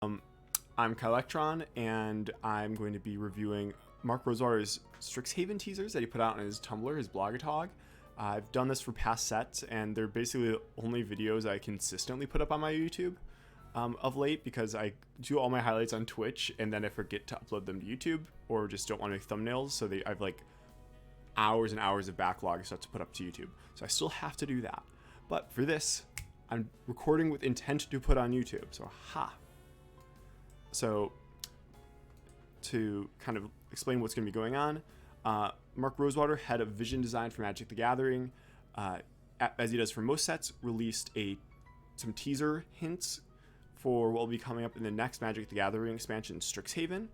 I'm Kylectron, and I'm going to be reviewing Mark Rosewater's Strixhaven Teasers that he put out on his Tumblr, his blogatog. I've done this for past sets, and they're basically the only videos I consistently put up on my YouTube of late, because I do all my highlights on Twitch, and then I forget to upload them to YouTube, or just don't want to make thumbnails, so I've like hours and hours of backlog stuff to put up to YouTube. So I still have to do that. But for this, I'm recording with intent to put on YouTube, so So to kind of explain what's going to be going on, Mark Rosewater, head of vision design for Magic the Gathering, as he does for most sets, released some teaser hints for what will be coming up in the next Magic the Gathering expansion, Strixhaven.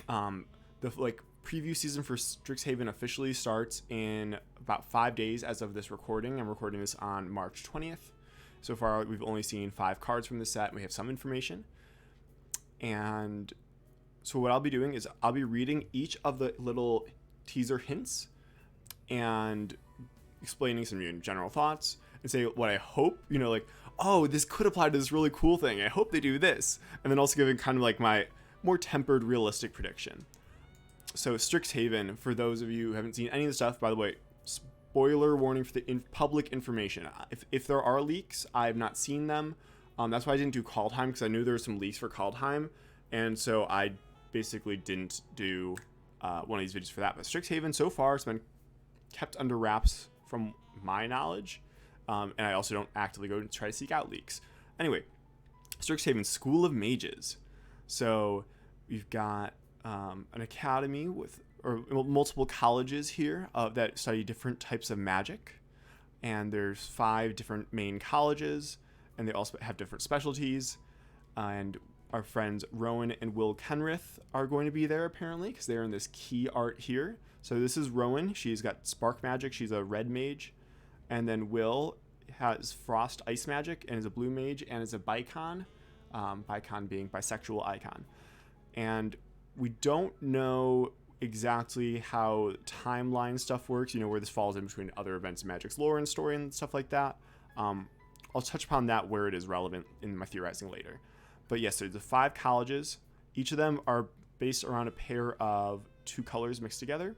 The preview season for Strixhaven officially starts in about 5 days as of this recording. I'm recording this on March 20th. So far, we've only seen 5 cards from the set, and we have some information. And so what I'll be doing is I'll be reading each of the little teaser hints and explaining some general thoughts and say what I hope, oh, this could apply to this really cool thing. I hope they do this. And then also giving kind of like my more tempered, realistic prediction. So Strixhaven, for those of you who haven't seen any of the stuff, by the way, spoiler warning for the public information. If there are leaks, I have not seen them. That's why I didn't do Kaldheim, because I knew there were some leaks for Kaldheim, and so I basically didn't do one of these videos for that. But Strixhaven, so far, it's been kept under wraps from my knowledge, and I also don't actively go and try to seek out leaks. Anyway, Strixhaven School of Mages. So we've got an academy or multiple colleges here that study different types of magic, and there's 5 different main colleges. And they also have different specialties. And our friends Rowan and Will Kenrith are going to be there, apparently, because they're in this key art here. So this is Rowan. She's got spark magic. She's a red mage. And then Will has frost ice magic and is a blue mage and is a bicon. Bicon being bisexual icon. And we don't know exactly how timeline stuff works, where this falls in between other events in Magic's lore and story and stuff like that. I'll touch upon that where it is relevant in my theorizing later. But yes, there's the 5 colleges. Each of them are based around a pair of 2 colors mixed together.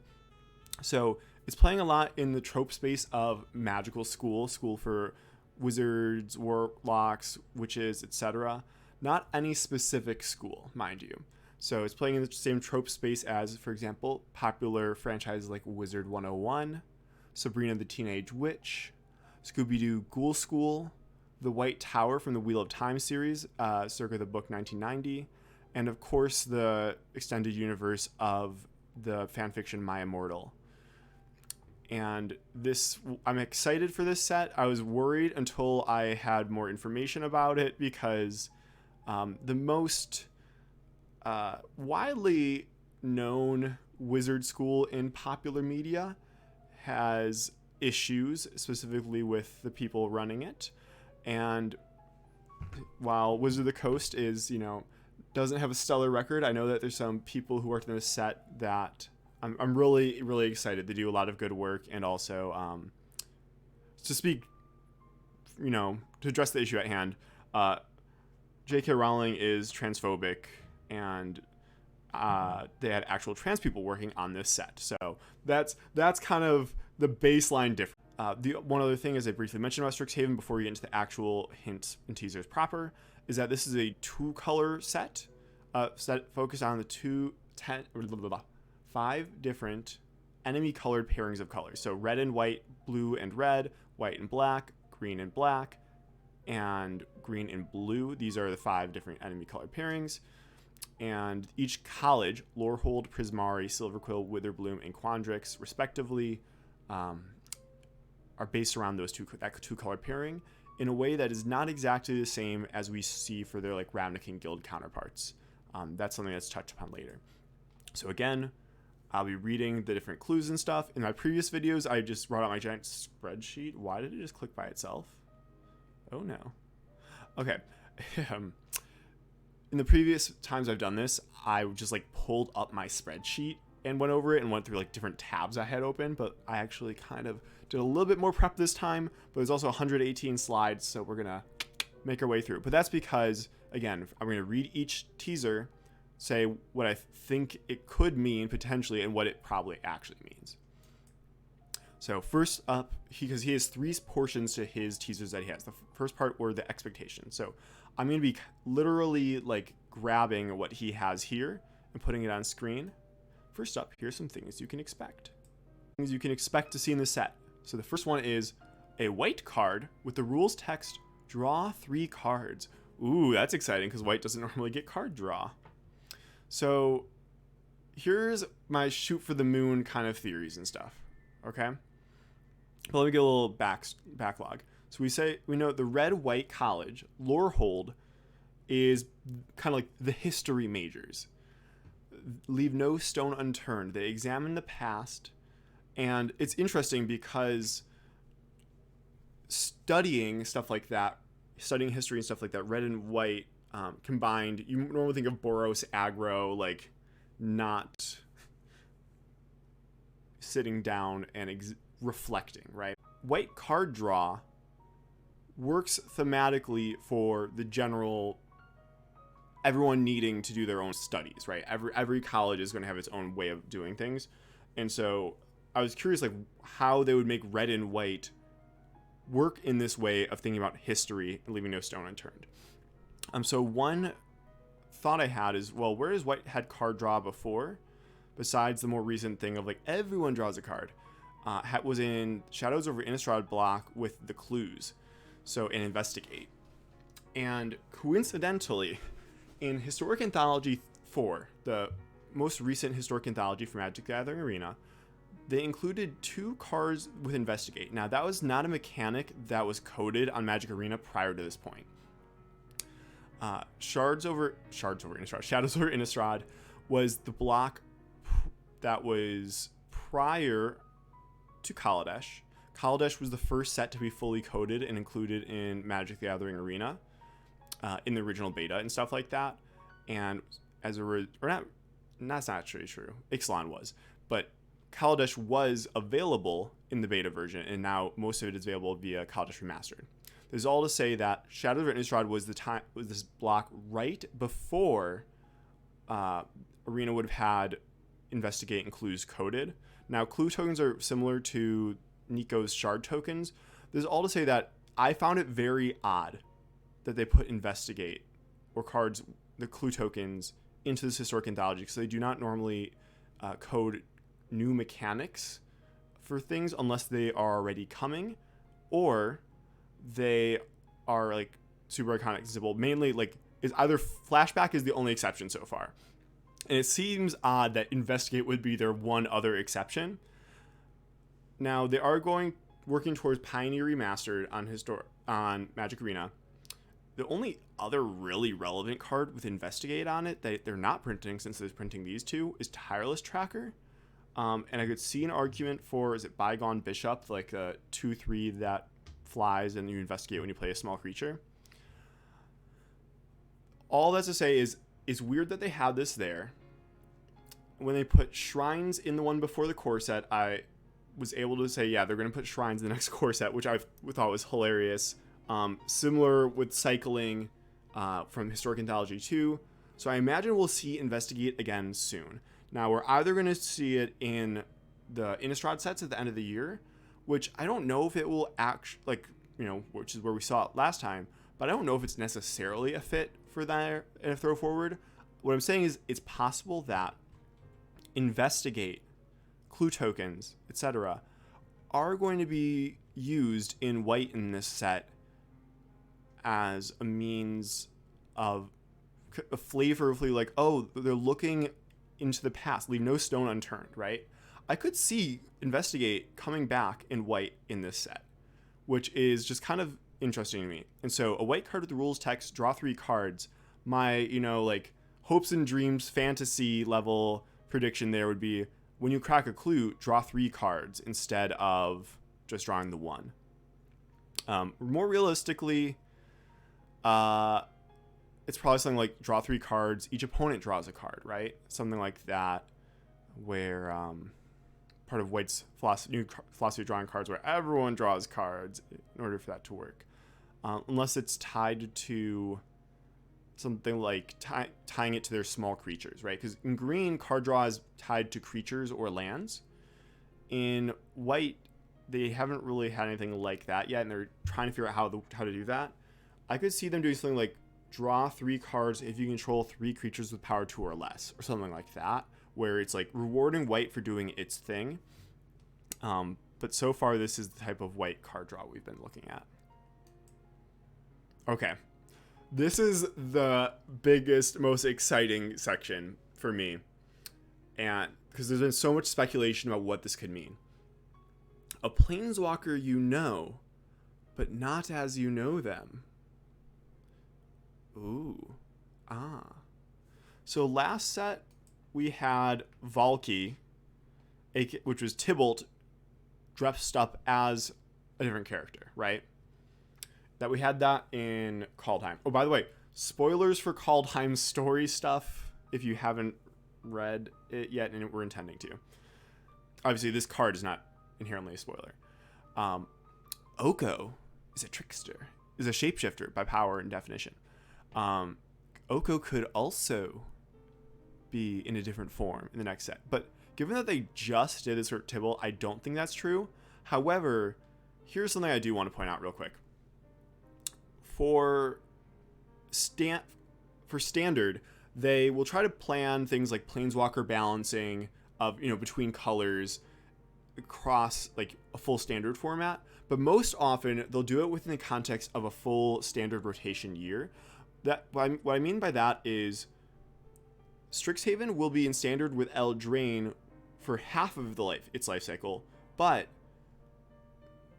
So it's playing a lot in the trope space of magical school for wizards, warlocks, witches, etc. Not any specific school, mind you. So it's playing in the same trope space as, for example, popular franchises like Wizard 101, Sabrina the Teenage Witch, Scooby-Doo Ghoul School, The White Tower from the Wheel of Time series, circa the book 1990, and of course the extended universe of the fanfiction My Immortal. And I'm excited for this set. I was worried until I had more information about it, because the most widely known wizard school in popular media has issues, specifically with the people running it. And while Wizard of the Coast is, doesn't have a stellar record, I know that there's some people who worked in this set that I'm really, really excited. They do a lot of good work, and also to speak, to address the issue at hand, J.K. Rowling is transphobic, and they had actual trans people working on this set. So that's kind of the baseline difference. The one other thing, as I briefly mentioned about Strixhaven before we get into the actual hints and teasers proper, is that this is a 2-color set focused on the 5 different enemy colored pairings of colors. So red and white, blue and red, white and black, green and black, and green and blue. These are the 5 different enemy colored pairings. And each college, Lorehold, Prismari, Silverquill, Witherbloom, and Quandrix, respectively, are based around that 2-color pairing in a way that is not exactly the same as we see for their Ravnican Guild counterparts. That's something that's touched upon later. So again, I'll be reading the different clues and stuff. In my previous videos, I just brought out my giant spreadsheet. Why did it just click by itself? Oh no. Okay. In the previous times I've done this, I just pulled up my spreadsheet and went over it and went through different tabs I had open, but I actually kind of did a little bit more prep this time. But there's also 118 slides, so we're gonna make our way through. But that's because again, I'm going to read each teaser, say what I think it could mean potentially and what it probably actually means. So first up, because he has 3 portions to his teasers that he has. The first part were the expectations. So I'm going to be literally like grabbing what he has here and putting it on screen. First up, here's some things you can expect. Things you can expect to see in the set. So the first one is a white card with the rules text, draw 3 cards. Ooh, that's exciting because white doesn't normally get card draw. So here's my shoot for the moon kind of theories and stuff. Okay? But let me get a little backlog. So we know the red-white college, Lorehold, is kind of like the history majors. Leave no stone unturned. They examine the past. And it's interesting because studying stuff like that, studying history and stuff like that, red and white combined, you normally think of Boros aggro, like not sitting down and reflecting, right? White card draw works thematically for the general everyone needing to do their own studies, right? Every college is going to have its own way of doing things. And so I was curious like how they would make red and white work in this way of thinking about history and leaving no stone unturned. So one thought I had is, well, where has white had card draw before? Besides the more recent thing of like everyone draws a card. Was in Shadows over Innistrad block with the clues. So in Investigate. And coincidentally, in Historic Anthology 4, the most recent Historic Anthology for Magic the Gathering Arena, they included 2 cards with Investigate. Now, that was not a mechanic that was coded on Magic Arena prior to this point. Shadows over Innistrad was the block that was prior to Kaladesh. Kaladesh was the first set to be fully coded and included in Magic the Gathering Arena in the original beta and stuff like that. And as that's not actually true. Ixalan was, but Kaladesh was available in the beta version, and now most of it is available via Kaladesh Remastered. This is all to say that Shadows over Innistrad was this block right before Arena would have had Investigate and Clues coded. Now, Clue tokens are similar to Nico's Shard tokens. This is all to say that I found it very odd that they put Investigate or cards, the Clue tokens, into this Historic Anthology because they do not normally code new mechanics for things unless they are already coming or they are like super iconic Zibble. Mainly like is either Flashback is the only exception so far. And it seems odd that Investigate would be their one other exception. Now they are working towards Pioneer Remastered on Magic Arena. The only other really relevant card with Investigate on it that they're not printing since they're printing these 2 is Tireless Tracker. And I could see an argument for, is it Bygone Bishop, like a 2/3 that flies and you investigate when you play a small creature. All that's to say is, it's weird that they have this there. When they put Shrines in the one before the core set, I was able to say, yeah, they're going to put Shrines in the next core set, which I thought was hilarious. Similar with cycling from Historic Anthology 2. So I imagine we'll see Investigate again soon. Now, we're either going to see it in the Innistrad sets at the end of the year, which I don't know if it will actually, which is where we saw it last time, but I don't know if it's necessarily a fit for that and a throw forward. What I'm saying is it's possible that Investigate, Clue tokens, etc., are going to be used in white in this set as a means of a flavorfully like, oh, they're looking into the past, leave no stone unturned, right? I could see Investigate coming back in white in this set, which is just kind of interesting to me. And so a white card with the rules text, draw 3 cards. My, hopes and dreams fantasy level prediction there would be when you crack a clue, draw 3 cards instead of just drawing the 1. More realistically, it's probably something like draw 3 cards, each opponent draws a card, right? Something like that, where part of White's new philosophy of drawing cards, where everyone draws cards in order for that to work. Unless it's tied to something like tying it to their small creatures, right? Because in green, card draw is tied to creatures or lands. In white, they haven't really had anything like that yet, and they're trying to figure out how to do that. I could see them doing something like draw 3 cards if you control 3 creatures with power 2 or less, or something like that, where it's like rewarding white for doing its thing. But so far, this is the type of white card draw we've been looking at. Okay. This is the biggest, most exciting section for me. And because there's been so much speculation about what this could mean. A Planeswalker you know, but not as you know them. Ooh. Ah. So last set, we had Valky, which was Tybalt, dressed up as a different character, right? That we had that in Kaldheim. Oh, by the way, spoilers for Kaldheim's story stuff if you haven't read it yet, and we're intending to. Obviously, this card is not inherently a spoiler. Oko is a trickster, is a shapeshifter by power and definition. Oko could also be in a different form in the next set, but given that they just did this for Tybalt, I don't think that's true. However, here's something I do want to point out real quick. For standard, they will try to plan things like Planeswalker balancing of, between colors across like a full standard format, but most often they'll do it within the context of a full standard rotation year. What I mean by that is Strixhaven will be in standard with Eldraine for half of its life cycle, but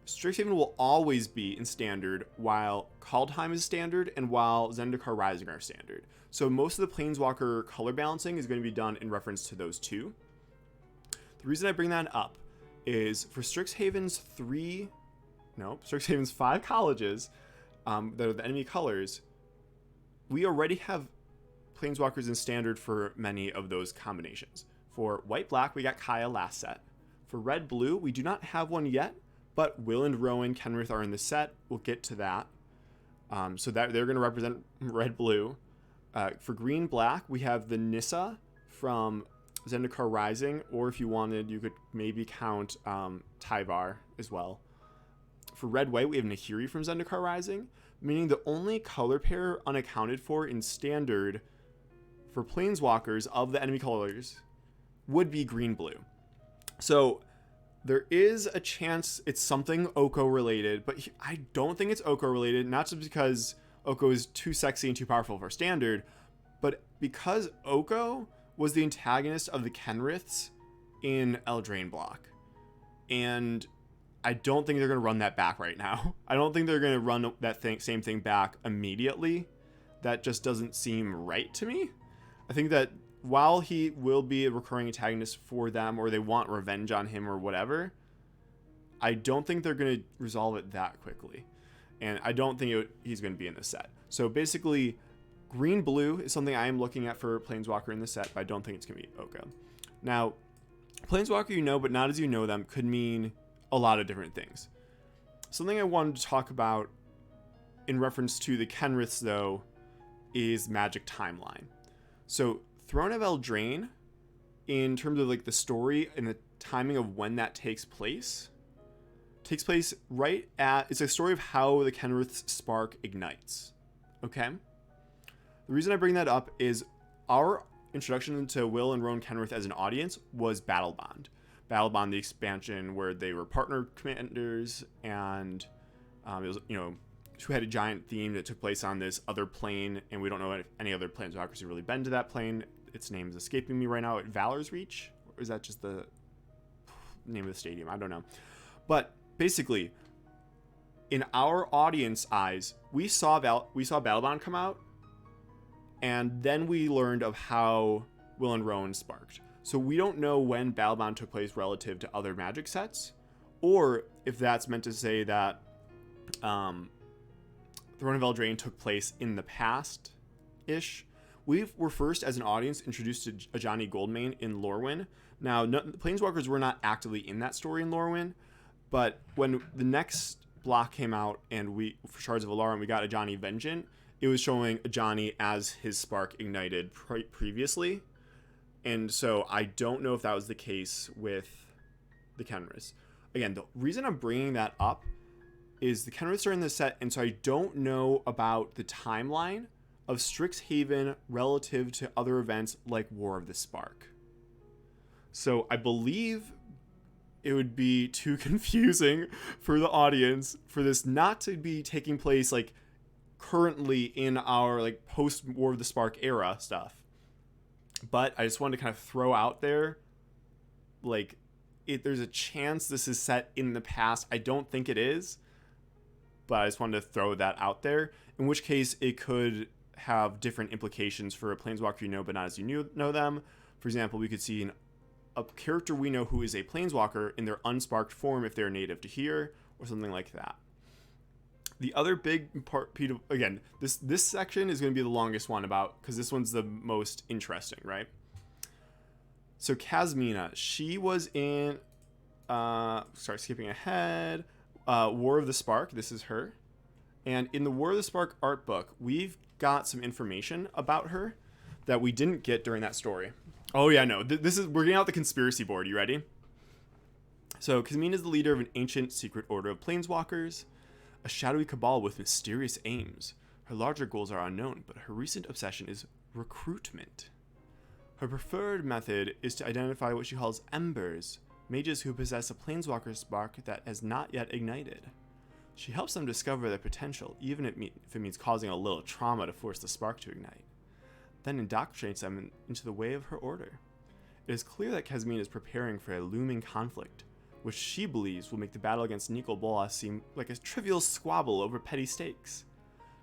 Strixhaven will always be in standard while Kaldheim is standard and while Zendikar Rising are standard. So most of the Planeswalker color balancing is going to be done in reference to those two. The reason I bring that up is for Strixhaven's 5 colleges that are the enemy colors, we already have Planeswalkers in standard for many of those combinations. For white-black, we got Kaya last set. For red-blue, we do not have one yet, but Will and Rowan Kenrith are in the set. We'll get to that. So that they're going to represent red-blue. For green-black, we have the Nissa from Zendikar Rising, or if you wanted, you could maybe count Tyvar as well. For red-white, we have Nahiri from Zendikar Rising, meaning the only color pair unaccounted for in standard for Planeswalkers of the enemy colors would be green-blue. So there is a chance it's something Oko related, but I don't think it's Oko related, not just because Oko is too sexy and too powerful for standard, but because Oko was the antagonist of the Kenriths in Eldraine block. And I don't think they're going to run that back right now. I don't think they're going to run that same thing back immediately. That just doesn't seem right to me. I think that while he will be a recurring antagonist for them, or they want revenge on him or whatever, I don't think they're going to resolve it that quickly. And I don't think he's going to be in this set. So basically, green-blue is something I am looking at for Planeswalker in this set, but I don't think it's going to be Oko. Now, Planeswalker you know, but not as you know them, could mean a lot of different things. Something I wanted to talk about in reference to the Kenriths, though, is Magic Timeline. So Throne of Eldraine, in terms of like the story and the timing of when that takes place right at, it's a story of how the Kenrith's spark ignites. Okay? The reason I bring that up is our introduction to Will and Rowan Kenrith as an audience was Battle Bond. Battle Bond, the expansion where they were partner commanders, and it was, who had a giant theme that took place on this other plane, and we don't know if any other Planeswalkers have really been to that plane. Its name is escaping me right now. Valor's Reach? Or is that just the name of the stadium? I don't know. But basically, in our audience eyes, we saw Battlebond come out, and then we learned of how Will and Rowan sparked. So we don't know when Battlebond took place relative to other Magic sets, or if that's meant to say that Throne of Eldraine took place in the past-ish. We were first, as an audience, introduced to Ajani Goldmane in Lorwyn. Now, Planeswalkers were not actively in that story in Lorwyn, but when the next block came out and for Shards of Alarum, we got Ajani Vengeant, it was showing Ajani as his spark ignited previously. And so I don't know if that was the case with the Kenris. Again, the reason I'm bringing that up is the Kenris are in the set, and so I don't know about the timeline of Strixhaven relative to other events like War of the Spark. So I believe it would be too confusing for the audience for this not to be taking place like currently in our like post War of the Spark era stuff. But I just wanted to kind of throw out there, like, there's a chance this is set in the past. I don't think it is, but I just wanted to throw that out there, in which case it could have different implications for a Planeswalker you know, but not as you know them. For example, we could see a character we know who is a Planeswalker in their unsparked form if they're native to here, or something like that. The other big part, again, this section is going to be the longest one because this one's the most interesting, right? So Kasmina, she was in, skipping ahead, War of the Spark. This is her. And in the War of the Spark art book, we've got some information about her that we didn't get during that story. Oh yeah, no, we're getting out the conspiracy board. You ready? So Kasmina is the leader of an ancient secret order of planeswalkers, a shadowy cabal with mysterious aims. Her larger goals are unknown, but her recent obsession is recruitment. Her preferred method is to identify what she calls embers, mages who possess a planeswalker spark that has not yet ignited. She helps them discover their potential, even if it means causing a little trauma to force the spark to ignite, then indoctrinates them into the way of her order. It is clear that Kasmina is preparing for a looming conflict, which she believes will make the battle against Nicol Bolas seem like a trivial squabble over petty stakes.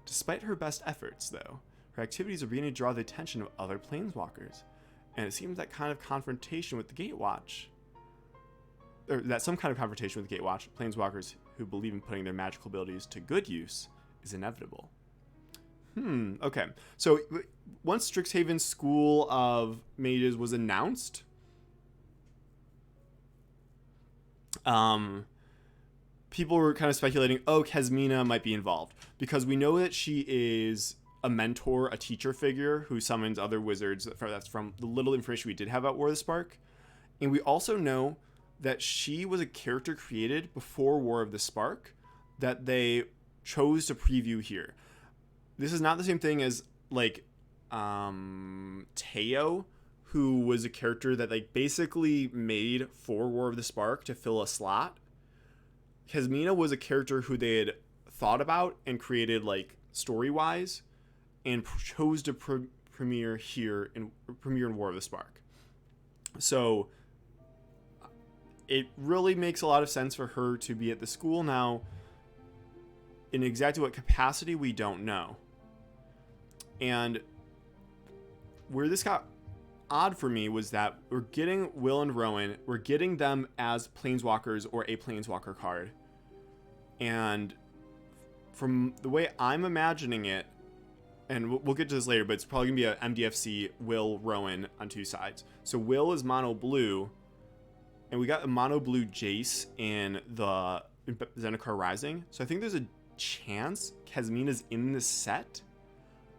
Despite her best efforts, though, her activities are beginning to draw the attention of other planeswalkers, and it seems that some kind of confrontation with the Gatewatch, planeswalkers who believe in putting their magical abilities to good use, is inevitable. Okay. So once Strixhaven's School of Mages was announced, people were kind of speculating, Kasmina might be involved, because we know that she is a mentor, a teacher figure who summons other wizards. That's from the little information we did have about War of the Spark. And we also know that she was a character created before War of the Spark that they chose to preview here. This is not the same thing as like Teo, who was a character that like basically made for War of the Spark to fill a slot. Kasmina was a character who they had thought about and created like story-wise and chose to premiere in War of the Spark. So it really makes a lot of sense for her to be at the school now. In exactly what capacity, we don't know. And where this got odd for me was that we're getting Will and Rowan, we're getting them as planeswalkers or a planeswalker card. And from the way I'm imagining it, and we'll get to this later, but it's probably going to be a MDFC Will Rowan on two sides. So Will is mono blue, and we got a mono blue Jace in the Zendikar Rising. So I think there's a chance Kasmina's in this set,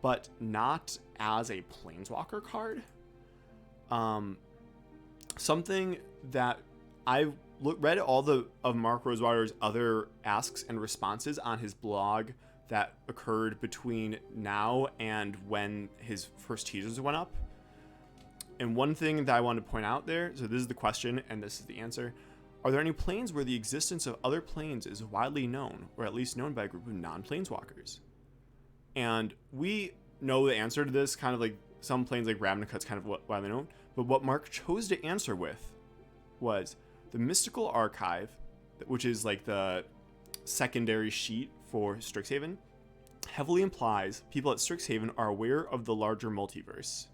but not as a planeswalker card. Something that I've read all of Mark Rosewater's other asks and responses on his blog that occurred between now and when his first teasers went up. And one thing that I want to point out there, so this is the question and this is the answer. Are there any planes where the existence of other planes is widely known, or at least known by a group of non-planeswalkers? And we know the answer to this, kind of like some planes like Ravnicut's kind of widely known, but what Mark chose to answer with was the Mystical Archive, which is like the secondary sheet for Strixhaven, heavily implies people at Strixhaven are aware of the larger multiverse.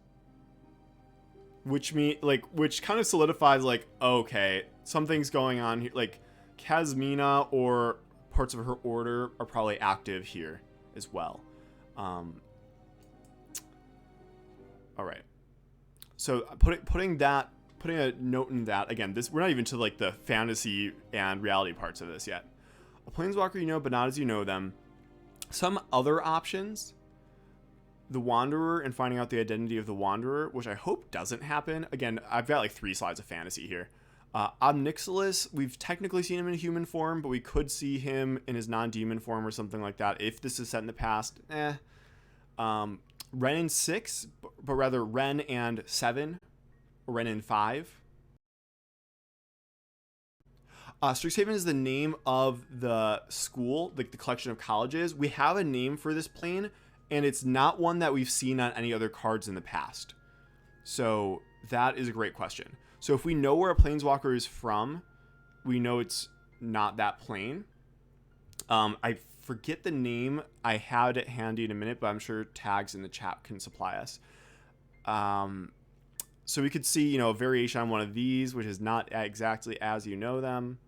Which kind of solidifies like, okay, something's going on here. Like Kasmina or parts of her order are probably active here as well. All right. So putting a note in that, again, we're not even to like the fantasy and reality parts of this yet. A planeswalker you know, but not as you know them. Some other options the Wanderer and finding out the identity of the Wanderer, which I hope doesn't happen. Again, I've got like 3 slides of fantasy here. Omnixilis, we've technically seen him in human form, but we could see him in his non-demon form or something like that if this is set in the past. Ren in 6, but rather Ren and 7, or Ren in 5. Strixhaven is the name of the school, like the collection of colleges. We have a name for this plane, and it's not one that we've seen on any other cards in the past. So that is a great question. So if we know where a planeswalker is from, we know it's not that plane. I forget the name. I had it handy in a minute, but I'm sure tags in the chat can supply us. So we could see, a variation on one of these, which is not exactly as you know them.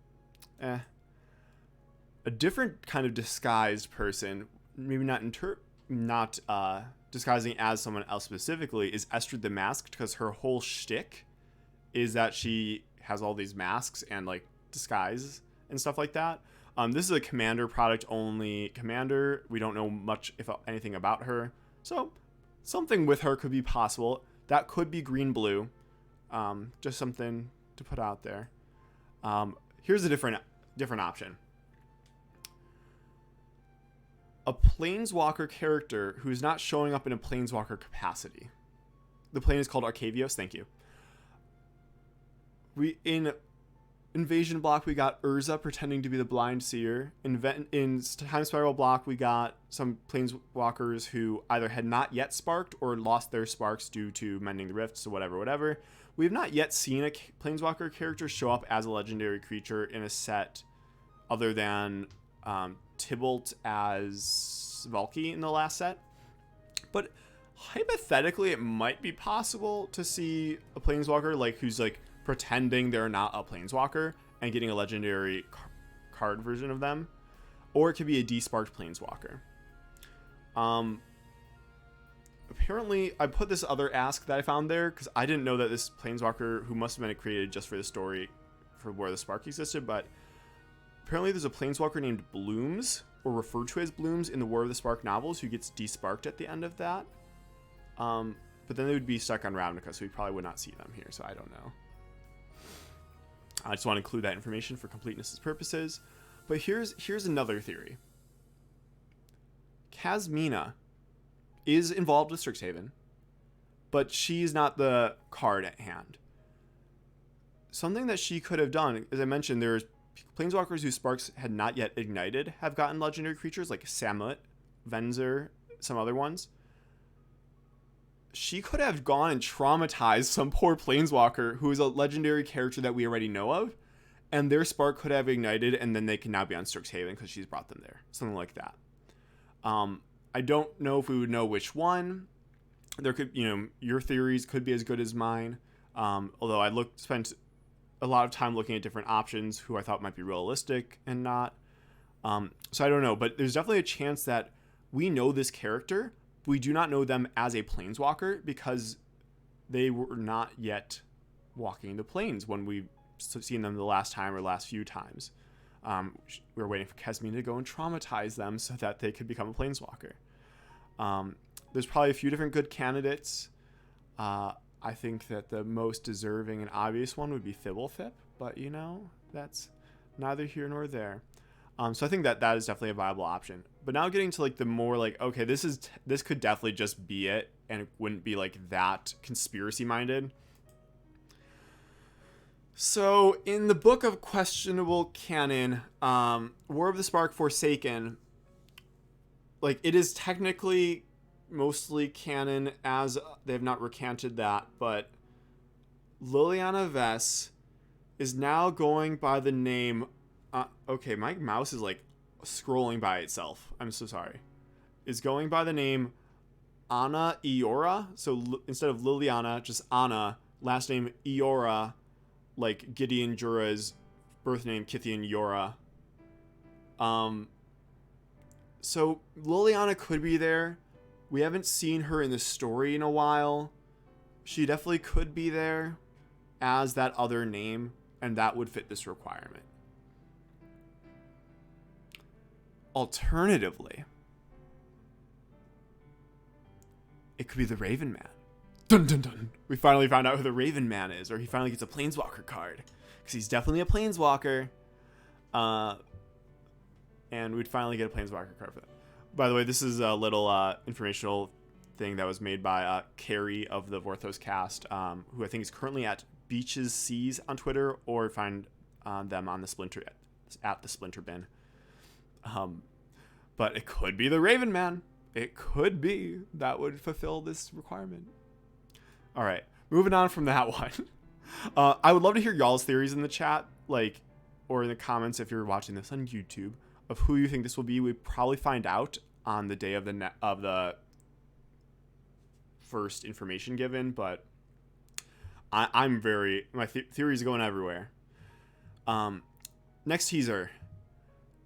A different kind of disguised person, maybe not disguising as someone else specifically, is Estrid the Masked, because her whole shtick is that she has all these masks and like disguise and stuff like that. This is a commander product only commander. We don't know much, if anything, about her. So something with her could be possible. That could be green-blue. Just something to put out there. Here's a different option. A planeswalker character who's not showing up in a planeswalker capacity. The plane is called Arcavios. Thank you. In Invasion block, we got Urza pretending to be the Blind Seer. In Time Spiral block, we got some planeswalkers who either had not yet sparked or lost their sparks due to Mending the Rifts or whatever. We have not yet seen a planeswalker character show up as a legendary creature in a set other than Tybalt as Valky in the last set. But hypothetically, it might be possible to see a planeswalker who's pretending they're not a planeswalker and getting a legendary card version of them, or it could be a desparked planeswalker. Apparently, I put this other ask that I found there because I didn't know that this planeswalker, who must have been created just for the story for where the spark existed, but apparently there's a planeswalker named Blooms, or referred to as Blooms, in the War of the Spark novels, who gets desparked at the end of that. But then they would be stuck on Ravnica, so we probably would not see them here, so I don't know. I just want to include that information for completeness purposes. But here's another theory. Kasmina is involved with Strixhaven, but she's not the card at hand. Something that she could have done, as I mentioned, there's planeswalkers whose sparks had not yet ignited have gotten legendary creatures like Samut, Venzer, some other ones. She could have gone and traumatized some poor planeswalker who is a legendary character that we already know of, and their spark could have ignited, and then they can now be on Strixhaven because she's brought them there. Something like that. I don't know if we would know which one. There could, your theories could be as good as mine. Although I spent a lot of time looking at different options who I thought might be realistic and not. So I don't know, but there's definitely a chance that we know this character. We do not know them as a planeswalker because they were not yet walking the planes when we've seen them the last time or last few times. We were waiting for Kasmina to go and traumatize them so that they could become a planeswalker. There's probably a few different good candidates. I think that the most deserving and obvious one would be Thibblethip, but that's neither here nor there. So I think that is definitely a viable option. But now getting to the more okay, this could definitely just be it, and it wouldn't be that conspiracy minded. So in the book of questionable canon, War of the Spark Forsaken, it is technically mostly canon, as they have not recanted that, but Liliana Vess is now going by the name. Okay, my mouse is scrolling by itself. I'm so sorry. Is going by the name Anna Iora. So instead of Liliana, just Anna. Last name Iora, like Gideon Jura's birth name, Kithian Yora. So Liliana could be there. We haven't seen her in the story in a while. She definitely could be there as that other name, and that would fit this requirement. Alternatively, it could be the Raven Man. Dun dun dun. We finally found out who the Raven Man is, or he finally gets a Planeswalker card. Because he's definitely a Planeswalker. And we'd finally get a Planeswalker card for that. By the way, this is a little informational thing that was made by Carrie of the Vorthos cast, who I think is currently at Beaches Seas on Twitter, or find them on the Splinter at the Splinter Bin. But it could be the Raven Man. It could be. That would fulfill this requirement. All right, moving on from that one. I would love to hear y'all's theories in the chat, like, or in the comments if you're watching this on YouTube, of who you think this will be. We'd probably find out on the day of the first information given, but I'm very, my theories are going everywhere. Next teaser,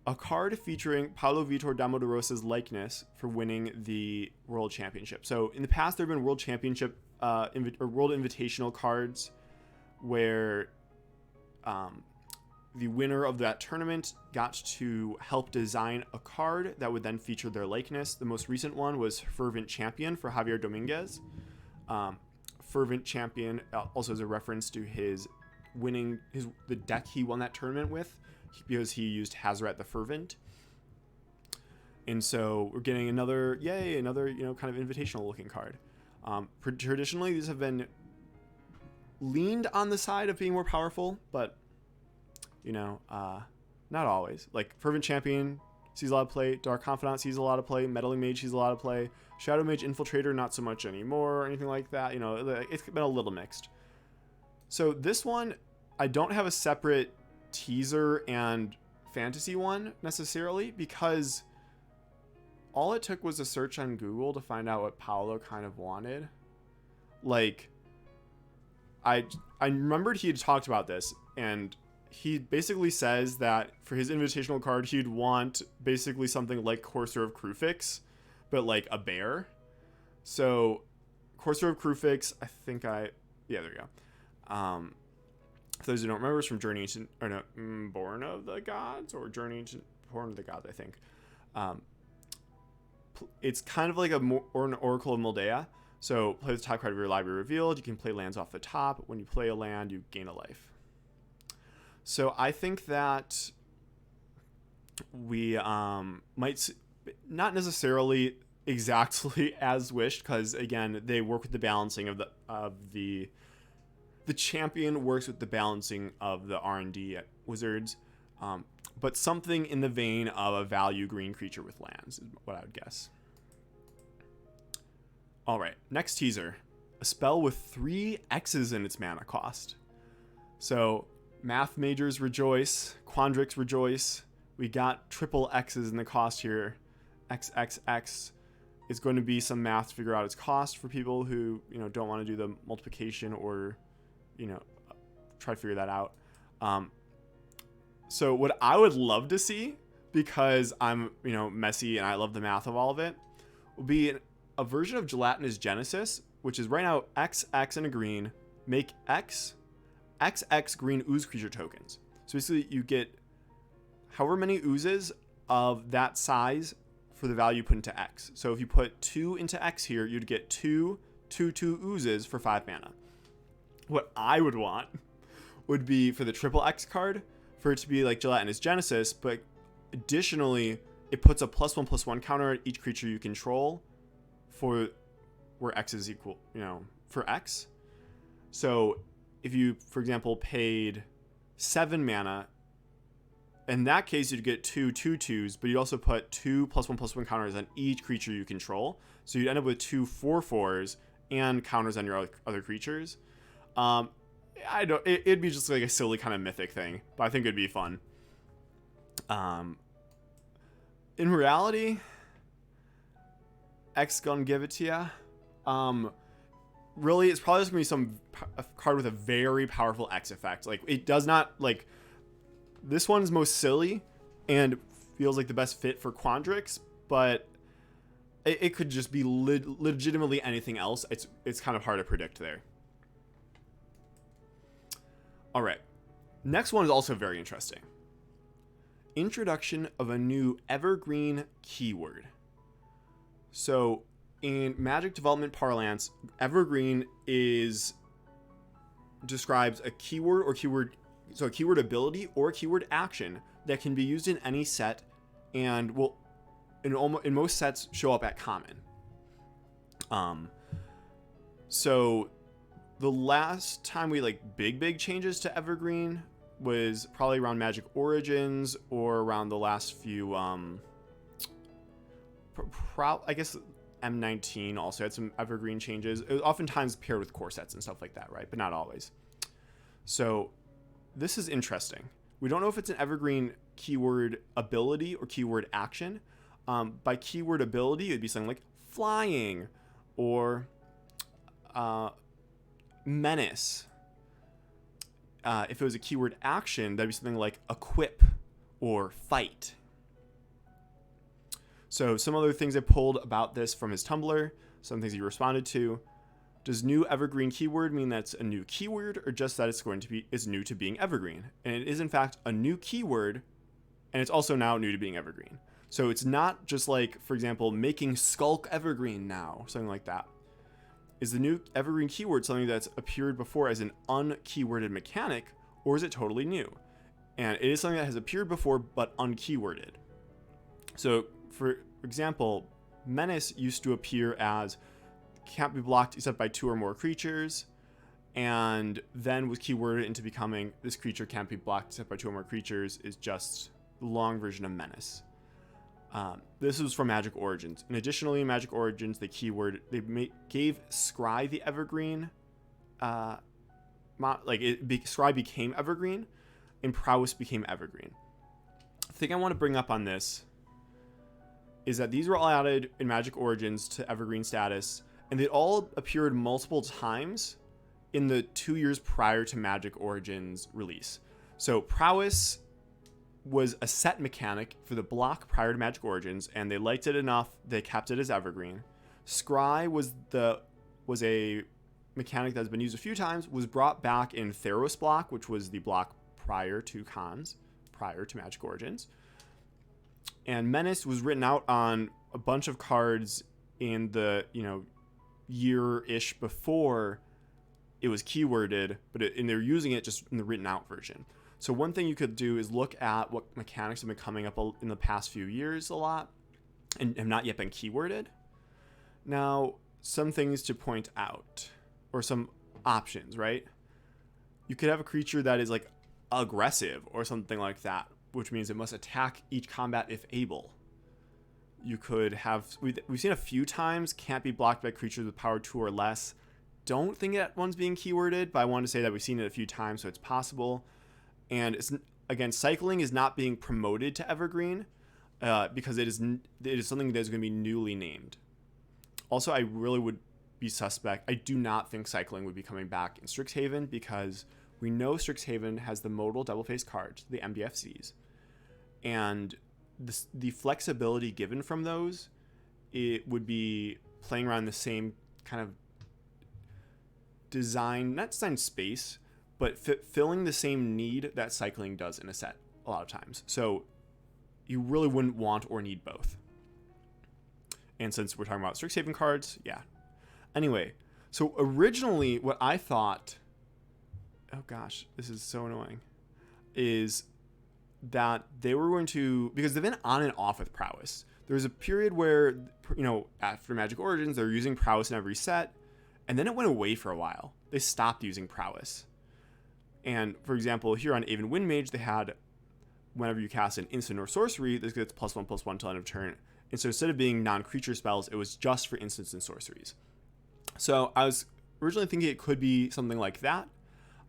a card featuring Paulo Vitor Damodarosa's likeness for winning the World Championship. So in the past, there have been World Championship or World Invitational cards where the winner of that tournament got to help design a card that would then feature their likeness. The most recent one was Fervent Champion for Javier Dominguez. Fervent Champion also is a reference to his winning the deck he won that tournament with, because he used Hazoret the Fervent. And so we're getting another kind of invitational looking card. Traditionally, these have been leaned on the side of being more powerful, but not always. Like Fervent Champion sees a lot of play, Dark Confidant sees a lot of play, Meddling Mage sees a lot of play, Shadow Mage Infiltrator not so much anymore, or anything like that. It's been a little mixed. So this one, I don't have a separate teaser and fantasy one necessarily, because all it took was a search on Google to find out what Paolo kind of wanted. Like, I remembered he had talked about this, and he basically says that for his invitational card, he'd want basically something like Courser of Krufix, but like a bear. So Courser of Krufix, there we go. For those who don't remember, it's from Born of the Gods, or Born of the Gods, I think. It's kind of like an Oracle of Moldea. So play the top card of your library revealed. You can play lands off the top. When you play a land, you gain a life. So I think that we might not necessarily exactly as wished, because again, they work with the balancing of the champion works with the balancing of the R&D at Wizards, but something in the vein of a value green creature with lands is what I would guess. All right, next teaser, a spell with 3 X's in its mana cost. So math majors rejoice, Quandrix rejoice. We got triple X's in the cost here. XXX is going to be some math to figure out its cost for people who don't want to do the multiplication or try to figure that out. So what I would love to see, because I'm messy and I love the math of all of it, would be a version of Gelatinous Genesis, which is right now XX and a green, make XX green ooze creature tokens. So basically you get however many oozes of that size for the value put into X. So if you put 2 into X here, you'd get 2 oozes for 5 mana. What I would want would be for the triple X card, for it to be like Gelatinous Genesis, but additionally, it puts a +1/+1 counter at each creature you control for where X is equal, for X. So if you, for example, paid 7 mana, in that case, you'd get 2 2/2s, but you'd also put 2 +1/+1 counters on each creature you control. So you'd end up with 2 4/4s and counters on your other creatures. It'd be just like a silly kind of mythic thing, but I think it'd be fun. In reality, X gonna give it to ya. Really, it's probably just gonna be a card with a very powerful X effect. Like, it does not, like, this one is most silly and feels like the best fit for Quandrix, but it could just be legitimately anything else. It's kind of hard to predict there. All right, next one is also very interesting. Introduction of a new evergreen keyword. So in Magic development parlance, evergreen describes a keyword or a keyword ability or a keyword action that can be used in any set and will in most sets show up at common. So the last time we big changes to evergreen was probably around Magic Origins or around the last few I guess M19 also had some evergreen changes. It was oftentimes paired with core sets and stuff like that, right? But not always. So this is interesting. We don't know if it's an evergreen keyword ability or keyword action. By keyword ability, it would be something like flying or menace. If it was a keyword action, that'd be something like equip or fight. So some other things I pulled about this from his Tumblr, some things he responded to. Does new evergreen keyword mean that's a new keyword, or just that it's new to being evergreen? And it is in fact a new keyword, and it's also now new to being evergreen. So it's not just like, for example, making Skulk evergreen now, something like that. Is the new evergreen keyword something that's appeared before as an unkeyworded mechanic, or is it totally new? And it is something that has appeared before but unkeyworded. So for example, Menace used to appear as can't be blocked except by 2 or more creatures, and then was keyworded into becoming this creature can't be blocked except by 2 or more creatures is just the long version of Menace. This was from Magic Origins. And additionally, in Magic Origins, they gave Scry the evergreen. Scry became evergreen, and Prowess became evergreen. The thing I want to bring up on this is that these were all added in Magic Origins to evergreen status, and they all appeared multiple times in the 2 years prior to Magic Origins release. So Prowess was a set mechanic for the block prior to Magic Origins, and they liked it enough they kept it as evergreen. Scry was a mechanic that has been used a few times, was brought back in Theros block, which was the block prior to Magic Origins. And Menace was written out on a bunch of cards in the year-ish before it was keyworded, and they're using it just in the written out version. So one thing you could do is look at what mechanics have been coming up in the past few years a lot and have not yet been keyworded. Now, some things to point out, or some options, right? You could have a creature that is like aggressive or something like that, which means it must attack each combat if able. You could have, we've seen a few times, can't be blocked by creatures with power 2 or less. Don't think that one's being keyworded, but I want to say that we've seen it a few times, so it's possible. And it's, again, cycling is not being promoted to evergreen because it is something that is going to be newly named. Also, I really would be suspect. I do not think cycling would be coming back in Strixhaven because we know Strixhaven has the modal double-faced cards, the MDFCs. And the flexibility given from those, it would be playing around the same kind of not design space, but filling the same need that cycling does in a set a lot of times. So you really wouldn't want or need both. And since we're talking about Strixhaven cards, yeah. Anyway, so originally what I thought, oh gosh, this is so annoying, is that they were going to, because they've been on and off with Prowess. There was a period where, after Magic Origins, they were using Prowess in every set, and then it went away for a while. They stopped using Prowess. And for example, here on Aven Windmage, they had, whenever you cast an instant or sorcery, this gets +1/+1 till end of turn. And so instead of being non-creature spells, it was just for instants and sorceries. So I was originally thinking it could be something like that,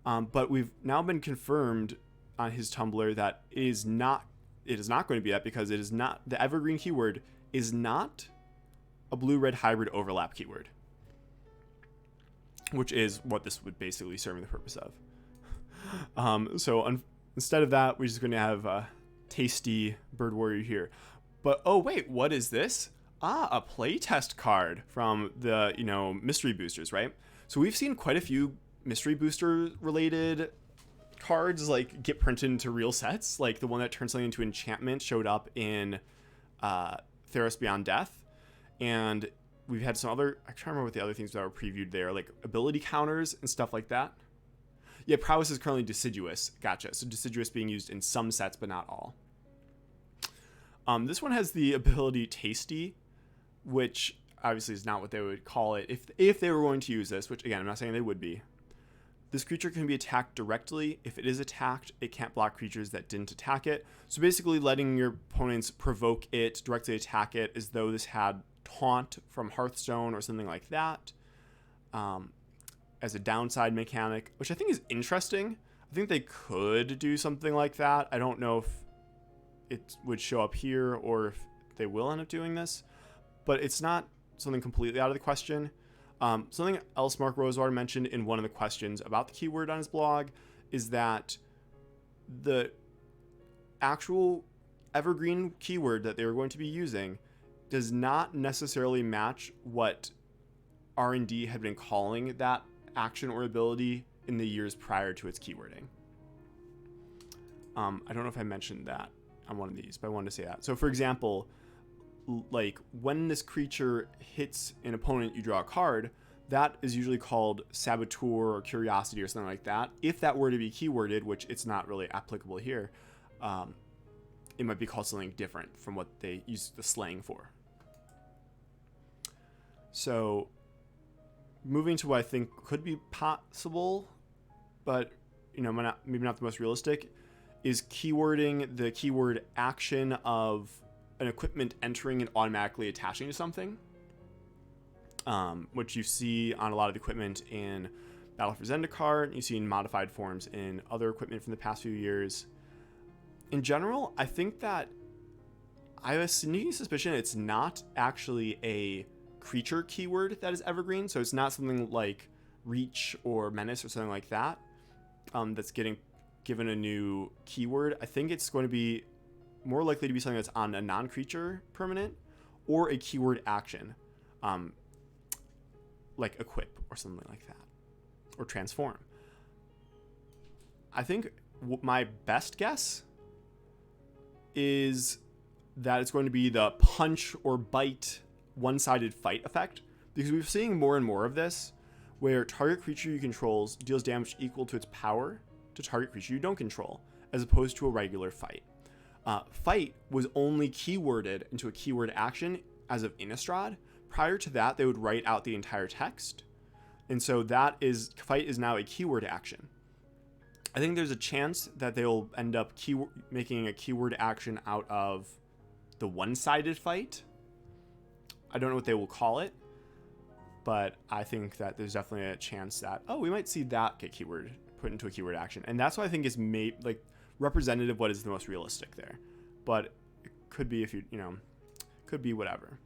but we've now been confirmed on his Tumblr that it is not going to be that, because it is not, the evergreen keyword is not a blue-red hybrid overlap keyword, which is what this would basically serve the purpose of. Instead of that, we're just going to have a tasty Bird Warrior here. But, oh wait, what is this? A playtest card from the, mystery boosters, right? So we've seen quite a few mystery booster related cards get printed into real sets. Like the one that turns something into enchantment showed up in Theros Beyond Death. And we've had some other, I can't remember what the other things that were previewed there, like ability counters and stuff like that. Yeah, prowess is currently deciduous. Gotcha. So deciduous being used in some sets, but not all. This one has the ability tasty, which obviously is not what they would call it if they were going to use this, which again, I'm not saying they would be. This creature can be attacked directly. If it is attacked, it can't block creatures that didn't attack it. So basically letting your opponents provoke it, directly attack it, as though this had taunt from Hearthstone or something like that, as a downside mechanic, which I think is interesting. I think they could do something like that. I don't know if it would show up here or if they will end up doing this, but it's not something completely out of the question. Something else Mark Rosewater mentioned in one of the questions about the keyword on his blog is that the actual evergreen keyword that they were going to be using does not necessarily match what R&D had been calling that action or ability in the years prior to its keywording. I don't know if I mentioned that on one of these, but I wanted to say that. So for example, like when this creature hits an opponent, you draw a card. That is usually called Saboteur or Curiosity or something like that. If that were to be keyworded, which it's not really applicable here, it might be called something different from what they use the slang for. So moving to what I think could be possible, but maybe not the most realistic, is keywording the keyword action of an equipment entering and automatically attaching to something, which you see on a lot of the equipment in Battle for Zendikar. You see in modified forms in other equipment from the past few years. In general, I think that I have a sneaky suspicion it's not actually a creature keyword that is evergreen, so it's not something like Reach or Menace or something like that that's getting given a new keyword. I think it's going to be more likely to be something that's on a non-creature permanent or a keyword action, like equip or something like that, or transform. I think my best guess is that it's going to be the punch or bite one-sided fight effect, because we're seeing more and more of this where target creature you control deals damage equal to its power to target creature you don't control, as opposed to a regular fight. Fight was only keyworded into a keyword action as of Innistrad. Prior to that, they would write out the entire text. And so fight is now a keyword action. I think there's a chance that they'll end up making a keyword action out of the one-sided fight. I don't know what they will call it, but I think that there's definitely a chance that, we might see that get put into a keyword action. And that's what I think is representative of what is the most realistic there. But it could be could be whatever.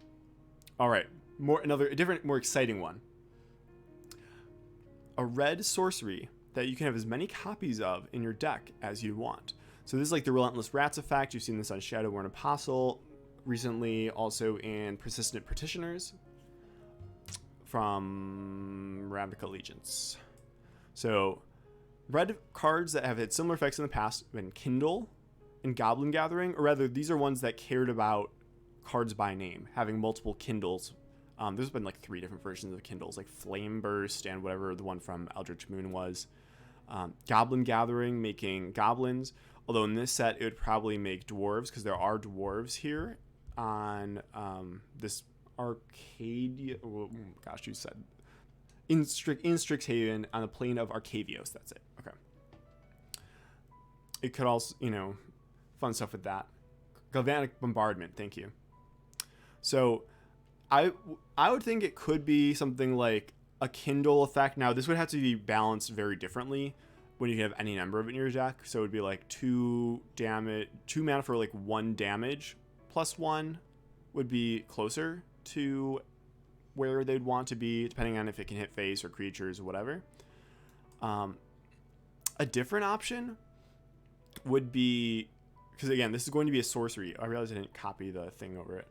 All right, a different, more exciting one. A red sorcery that you can have as many copies of in your deck as you want. So this is like the Relentless Rats effect. You've seen this on Shadowborn Apostle recently, also in Persistent Petitioners from Ravnica Allegiance. So red cards that have had similar effects in the past have been Kindle and Goblin Gathering, or rather these are ones that cared about cards by name, having multiple Kindles. There's been like 3 different versions of Kindles, like Flame Burst and whatever the one from Eldritch Moon was. Goblin Gathering making goblins, although in this set it would probably make dwarves, because there are dwarves here on this Arcadia. Oh, gosh, you said in Strixhaven on the plane of Arcavios. That's it. Okay. It could also, fun stuff with that. Galvanic Bombardment. Thank you. So I would think it could be something like a Kindle effect. Now, this would have to be balanced very differently when you have any number of it in your deck. So it would be like 2 mana for like 1 damage plus 1 would be closer to where they'd want to be, depending on if it can hit face or creatures or whatever. A different option would be, because again, this is going to be a sorcery. I realized I didn't copy the thing over it.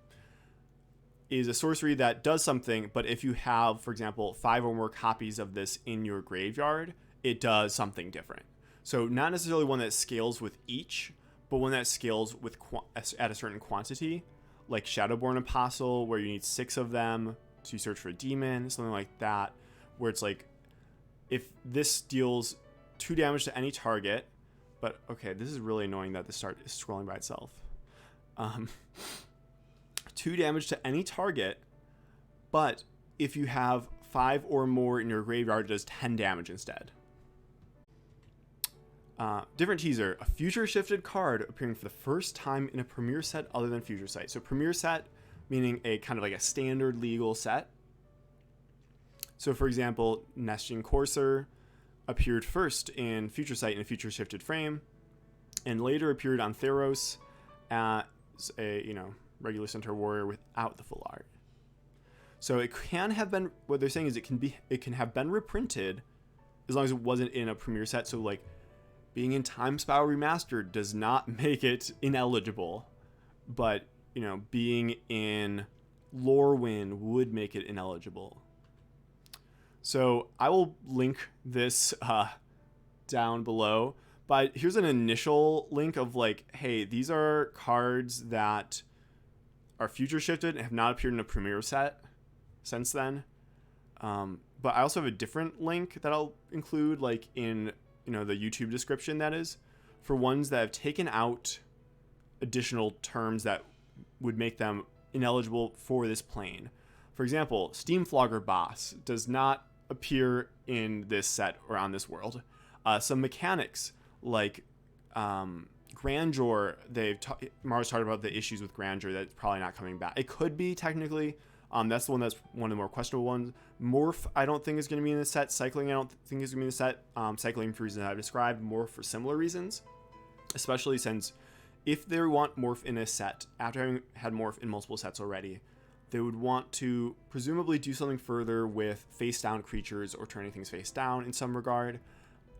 Is a sorcery that does something, but if you have, for example, 5 or more copies of this in your graveyard, it does something different. So not necessarily one that scales with each, but one that scales with at a certain quantity, like Shadowborn Apostle, where you need 6 of them to search for a demon, something like that, where it's like, if this deals 2 damage to any target, but okay, this is really annoying that the start is scrolling by itself. 2 damage to any target, but if you have 5 or more in your graveyard, it does 10 damage instead. Different teaser, a future-shifted card appearing for the first time in a premiere set other than Future Sight. So premiere set meaning a kind of like a standard legal set. So for example, Nesting Courser appeared first in Future Sight in a future-shifted frame, and later appeared on Theros as a regular centaur warrior without the full art. So it can have been, what they're saying is it can have been reprinted as long as it wasn't in a premiere set. So like being in Time Spiral Remastered does not make it ineligible, but being in Lorwyn would make it ineligible. So I will link this down below, but here's an initial link of like, hey, these are cards that are future shifted and have not appeared in a premiere set since then. But I also have a different link that I'll include like in the YouTube description, that is for ones that have taken out additional terms that would make them ineligible for this plane. For example, Steamflogger Boss does not appear in this set or on this world. Some mechanics like Grandeur, MaRo's talked about the issues with Grandeur that's probably not coming back. It could be technically. That's the one that's one of the more questionable ones. Morph, I don't think is going to be in the set. Cycling, I don't think is going to be in the set. Cycling for reasons I've described. Morph for similar reasons, especially since if they want Morph in a set, after having had Morph in multiple sets already, they would want to presumably do something further with face down creatures or turning things face down in some regard.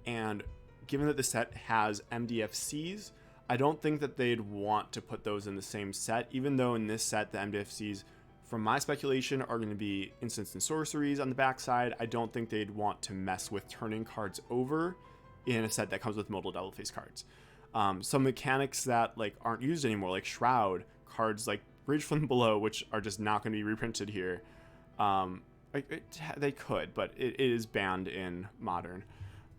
And given that the set has MDFCs, I don't think that they'd want to put those in the same set, even though in this set the MDFCs, from my speculation, are going to be instants and sorceries on the backside. I don't think they'd want to mess with turning cards over in a set that comes with multiple double face cards. Some mechanics that like aren't used anymore, like Shroud, cards like Bridge from Below, which are just not going to be reprinted here. They could, but it is banned in Modern.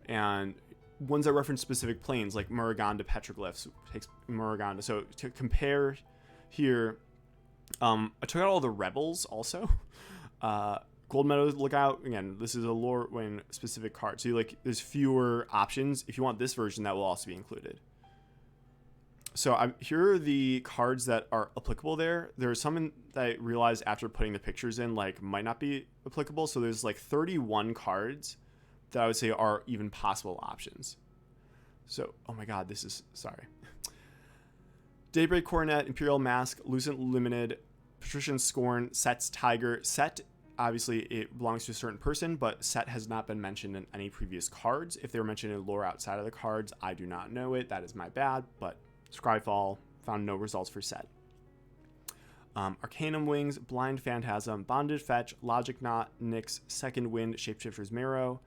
And ones that reference specific planes, like Muraganda Petroglyphs, takes Muraganda. So to compare here, I took out all the Rebels also. Gold Meadows Lookout, again, this is a Lorwyn specific card. So there's fewer options. If you want this version, that will also be included. So here are the cards that are applicable there. There are some that I realized after putting the pictures in, might not be applicable. So there's 31 cards that I would say are even possible options. So, oh my God, sorry. Daybreak Coronet, Imperial Mask, Lucent Limited, Patrician Scorn, Set's Tiger. Set, obviously, it belongs to a certain person, but Set has not been mentioned in any previous cards. If they were mentioned in lore outside of the cards, I do not know it. That is my bad, but Scryfall found no results for Set. Arcanum Wings, Blind Phantasm, Bonded Fetch, Logic Knot, Nyx, Second Wind, Shapeshifter's MaRo,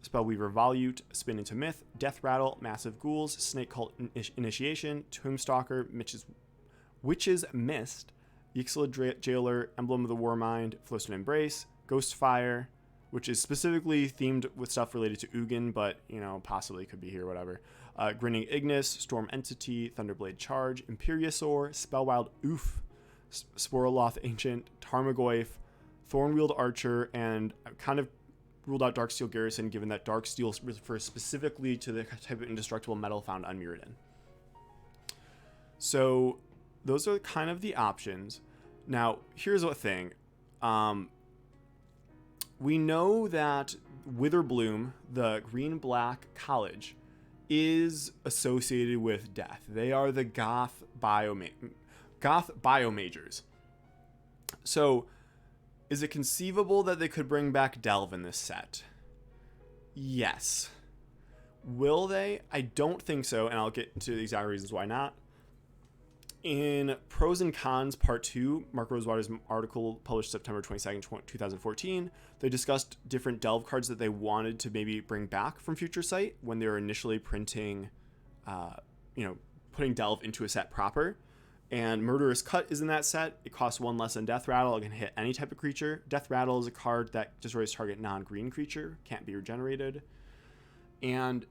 Spellweaver Volute, Spin into Myth, Death Rattle, Massive Ghouls, Snake Cult Initiation, Tombstalker, Witch's Mist, Yixla Jailer, Emblem of the Warmind, Floatston Embrace, Ghostfire, which is specifically themed with stuff related to Ugin, but, possibly could be here, whatever. Grinning Ignis, Storm Entity, Thunderblade Charge, Imperiosaur, Spellwild Oof, Sporoloth Ancient, Tarmogoyf, Thornwield Archer, and kind of ruled out Darksteel Garrison, given that Darksteel refers specifically to the type of indestructible metal found on Mirrodin. So those are kind of the options. Now, here's a thing. We know that Witherbloom, the green-black college, is associated with death. They are the Goth biomagers. So is it conceivable that they could bring back Delve in this set? Yes. Will they? I don't think so, and I'll get into the exact reasons why not. In Pros and Cons Part 2, Mark Rosewater's article published September 22nd, 2014, they discussed different Delve cards that they wanted to maybe bring back from Future Sight when they were initially printing, putting Delve into a set proper. And Murderous Cut is in that set. It costs 1 less than Death Rattle. It can hit any type of creature. Death Rattle is a card that destroys target non-green creature. Can't be regenerated. And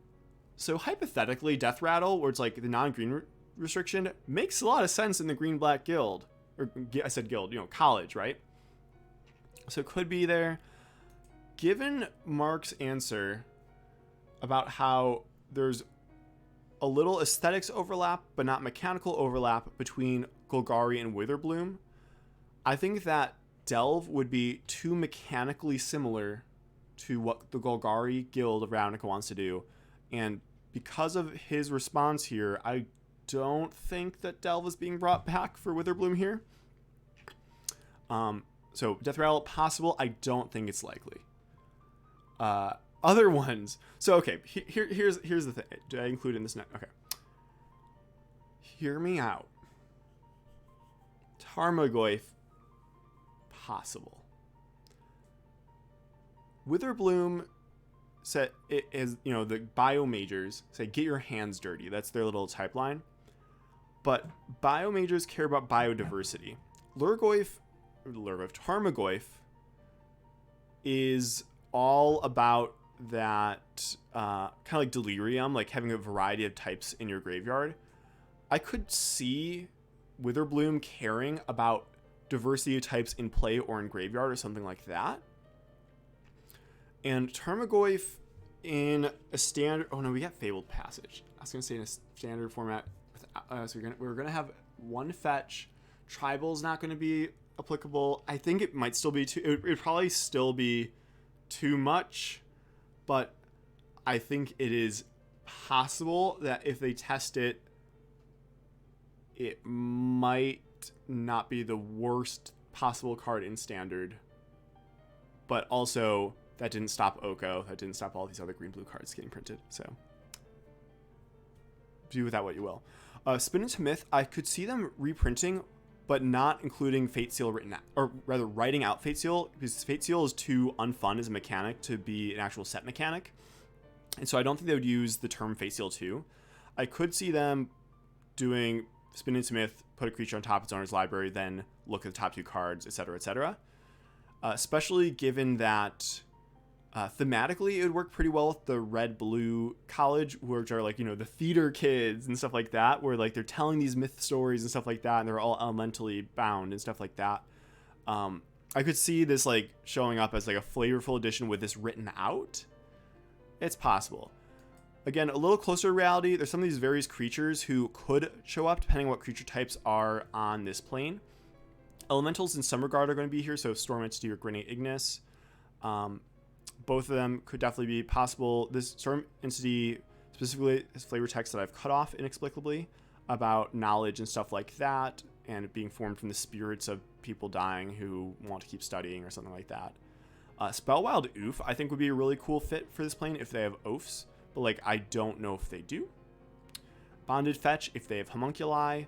so hypothetically, Death Rattle, where it's like the non-green restriction, makes a lot of sense in the Green-Black Guild. Or I said guild, college, right? So it could be there. Given Mark's answer about how there's a little aesthetics overlap, but not mechanical overlap between Golgari and Witherbloom, I think that Delve would be too mechanically similar to what the Golgari Guild of Ravnica wants to do. And because of his response here, I don't think that Delve is being brought back for Witherbloom here. So Death Rattle, possible. I don't think it's likely. Other ones. So, okay, here's the thing. Did I include in this next? Okay. Hear me out. Tarmogoyf, possible. Witherbloom said it is, the bio majors say get your hands dirty. That's their little type line. But bio majors care about biodiversity. Tarmogoyf is all about that kind of like Delirium, like having a variety of types in your graveyard. I could see Witherbloom caring about diversity of types in play or in graveyard or something like that. And Tarmogoyf in a standard... Oh, no, we got Fabled Passage. I was going to say in a standard format. So we're gonna have one fetch. Tribal's not going to be applicable. I think it might still be too... It would probably still be too much. But I think it is possible that if they test it, it might not be the worst possible card in standard. But also, that didn't stop Oko. That didn't stop all these other green-blue cards getting printed. So, do with that what you will. Spin into Myth, I could see them reprinting, but not including Fate Seal written out, or rather writing out Fate Seal, because Fate Seal is too unfun as a mechanic to be an actual set mechanic. And so I don't think they would use the term Fate Seal 2. I could see them doing Spin into Myth, put a creature on top of its owner's library, then look at the top 2 cards, etc., etc. Especially given that thematically it would work pretty well with the red-blue college, which are like, the theater kids and stuff like that, where like they're telling these myth stories and stuff like that, and they're all elementally bound and stuff like that. I could see this like showing up as like a flavorful edition with this written out. It's possible. Again, a little closer to reality, there's some of these various creatures who could show up depending on what creature types are on this plane. Elementals and Summer Guard are going to be here, so Storm Entity or Grenade Ignis. Both of them could definitely be possible. This Storm Entity specifically has flavor text that I've cut off inexplicably about knowledge and stuff like that, and it being formed from the spirits of people dying who want to keep studying or something like that. Spellwild Oof, I think, would be a really cool fit for this plane if they have Oafs, but like I don't know if they do. Bonded Fetch, if they have Homunculi,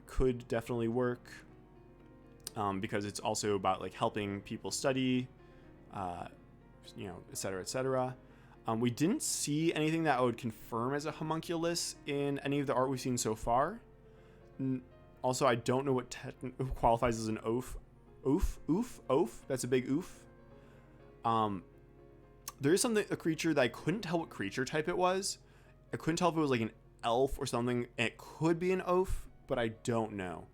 could definitely work, because it's also about like helping people study, etc., etc. We didn't see anything that I would confirm as a homunculus in any of the art we've seen so far. Also, I don't know what qualifies as an oaf. Oaf. That's a big oof. There is a creature that I couldn't tell what creature type it was. I couldn't tell if it was like an elf or something. It could be an oaf, but I don't know.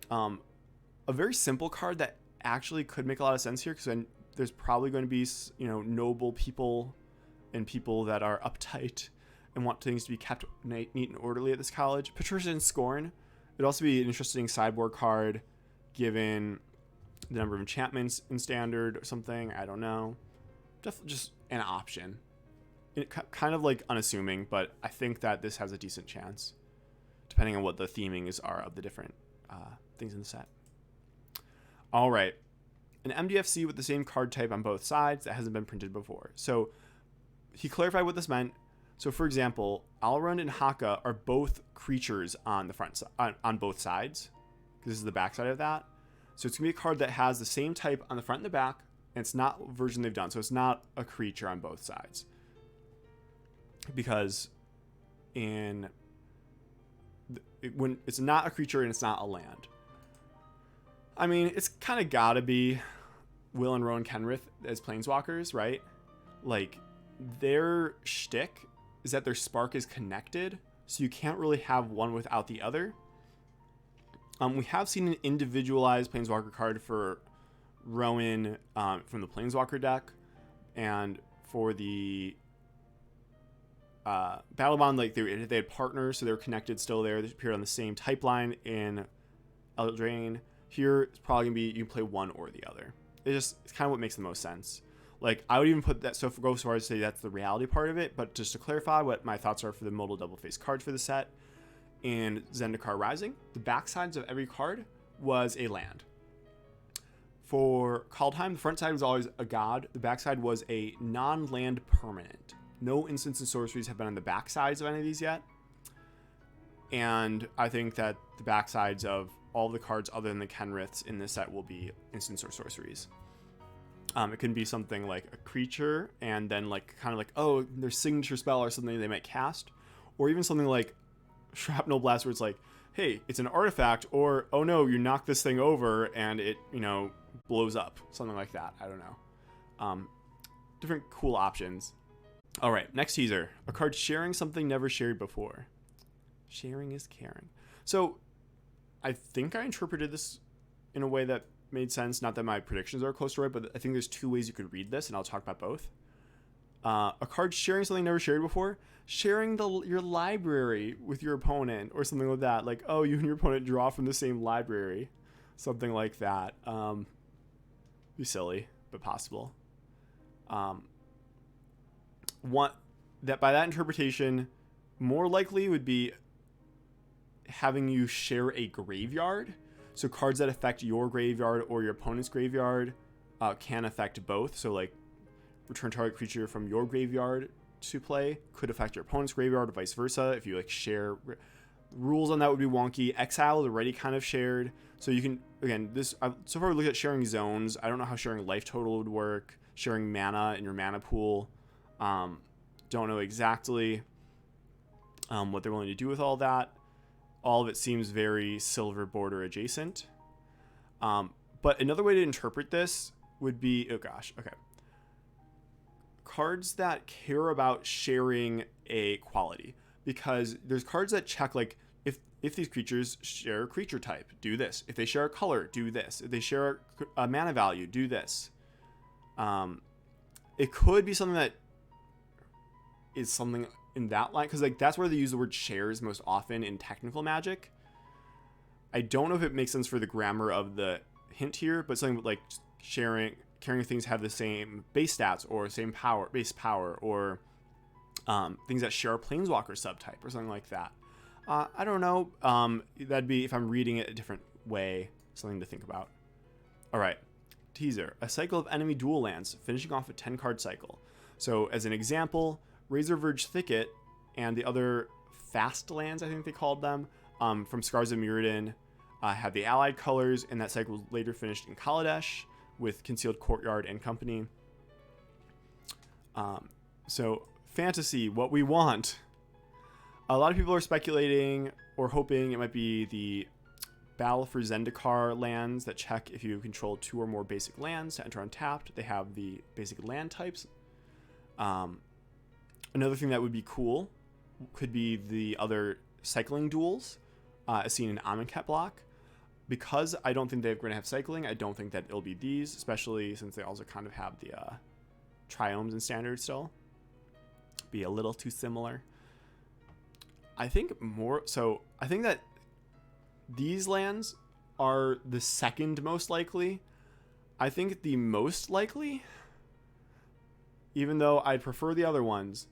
A very simple card that actually could make a lot of sense here, because there's probably going to be, noble people and people that are uptight and want things to be kept neat and orderly at this college. Patrician Scorn. It'd also be an interesting sideboard card, given the number of enchantments in standard or something. I don't know. Just an option. Kind of like unassuming, but I think that this has a decent chance, depending on what the themings are of the different things in the set. All right. An MDFC with the same card type on both sides that hasn't been printed before. So he clarified what this meant. So for example, Alrund and Haka are both creatures on the front on both sides, because this is the back side of that. So it's gonna be a card that has the same type on the front and the back, and it's not a version they've done. So it's not a creature on both sides, because in when it's not a creature and it's not a land. I mean, it's kind of gotta be Will and Rowan Kenrith as planeswalkers, right? Like, their shtick is that their spark is connected, so you can't really have one without the other. We have seen an individualized planeswalker card for Rowan from the planeswalker deck, and for the Battlebond, like they had partners, so they were connected still there. They appeared on the same type line in Eldraine. Here, it's probably going to be you can play one or the other. It's kind of what makes the most sense. Like, I would even put that, so go so far as to say that's the reality part of it, but just to clarify what my thoughts are for the modal double face cards for the set, in Zendikar Rising, the backsides of every card was a land. For Kaldheim, the front side was always a god, the backside was a non-land permanent. No instants and sorceries have been on the backsides of any of these yet. And I think that the backsides of all the cards other than the Kenriths in this set will be instants or sorceries. It can be something like a creature and then like kind of like, oh, their signature spell or something they might cast. Or even something like Shrapnel Blast where it's like, hey, it's an artifact, or oh no, you knock this thing over and it, blows up. Something like that. I don't know. Different cool options. All right, next teaser. A card sharing something never shared before. Sharing is caring. So I think I interpreted this in a way that made sense. Not that my predictions are close to right, but I think there's two ways you could read this, and I'll talk about both. A card sharing something never shared before. Sharing your library with your opponent or something like that. Like, oh, you and your opponent draw from the same library. Something like that. Be silly, but possible. By that interpretation, more likely would be having you share a graveyard. So cards that affect your graveyard or your opponent's graveyard can affect both. So like return target creature from your graveyard to play could affect your opponent's graveyard or vice versa. If you like share rules on that would be wonky. Exile is already kind of shared. So you can, again, so far we looked at sharing zones. I don't know how sharing life total would work. Sharing mana in your mana pool. Don't know exactly what they're willing to do with all that. All of it seems very silver border adjacent. But another way to interpret this would be, oh gosh, okay. Cards that care about sharing a quality. Because there's cards that check, like, if these creatures share a creature type, do this. If they share a color, do this. If they share a mana value, do this. It could be something that is something in that line, because like that's where they use the word shares most often in technical Magic. I don't know if it makes sense for the grammar of the hint here, but something like carrying things have the same base stats or same base power, or things that share a planeswalker subtype or something like that. I don't know. That'd be, if I'm reading it a different way, something to think about. All right, teaser: a cycle of enemy dual lands, finishing off a 10-card cycle. So as an example, Razorverge Thicket and the other fast lands, I think they called them, from Scars of Mirrodin, had the allied colors, and that cycle was later finished in Kaladesh with Concealed Courtyard and company. So fantasy, what we want. A lot of people are speculating or hoping it might be the Battle for Zendikar lands that check if you control 2 or more basic lands to enter untapped. They have the basic land types. Another thing that would be cool could be the other cycling duels, as seen in Amonkhet block. Because I don't think they're going to have cycling, I don't think that it'll be these, especially since they also kind of have the triomes and standard still. Be a little too similar. I think that these lands are the second most likely. I think the most likely, even though I'd prefer the other ones,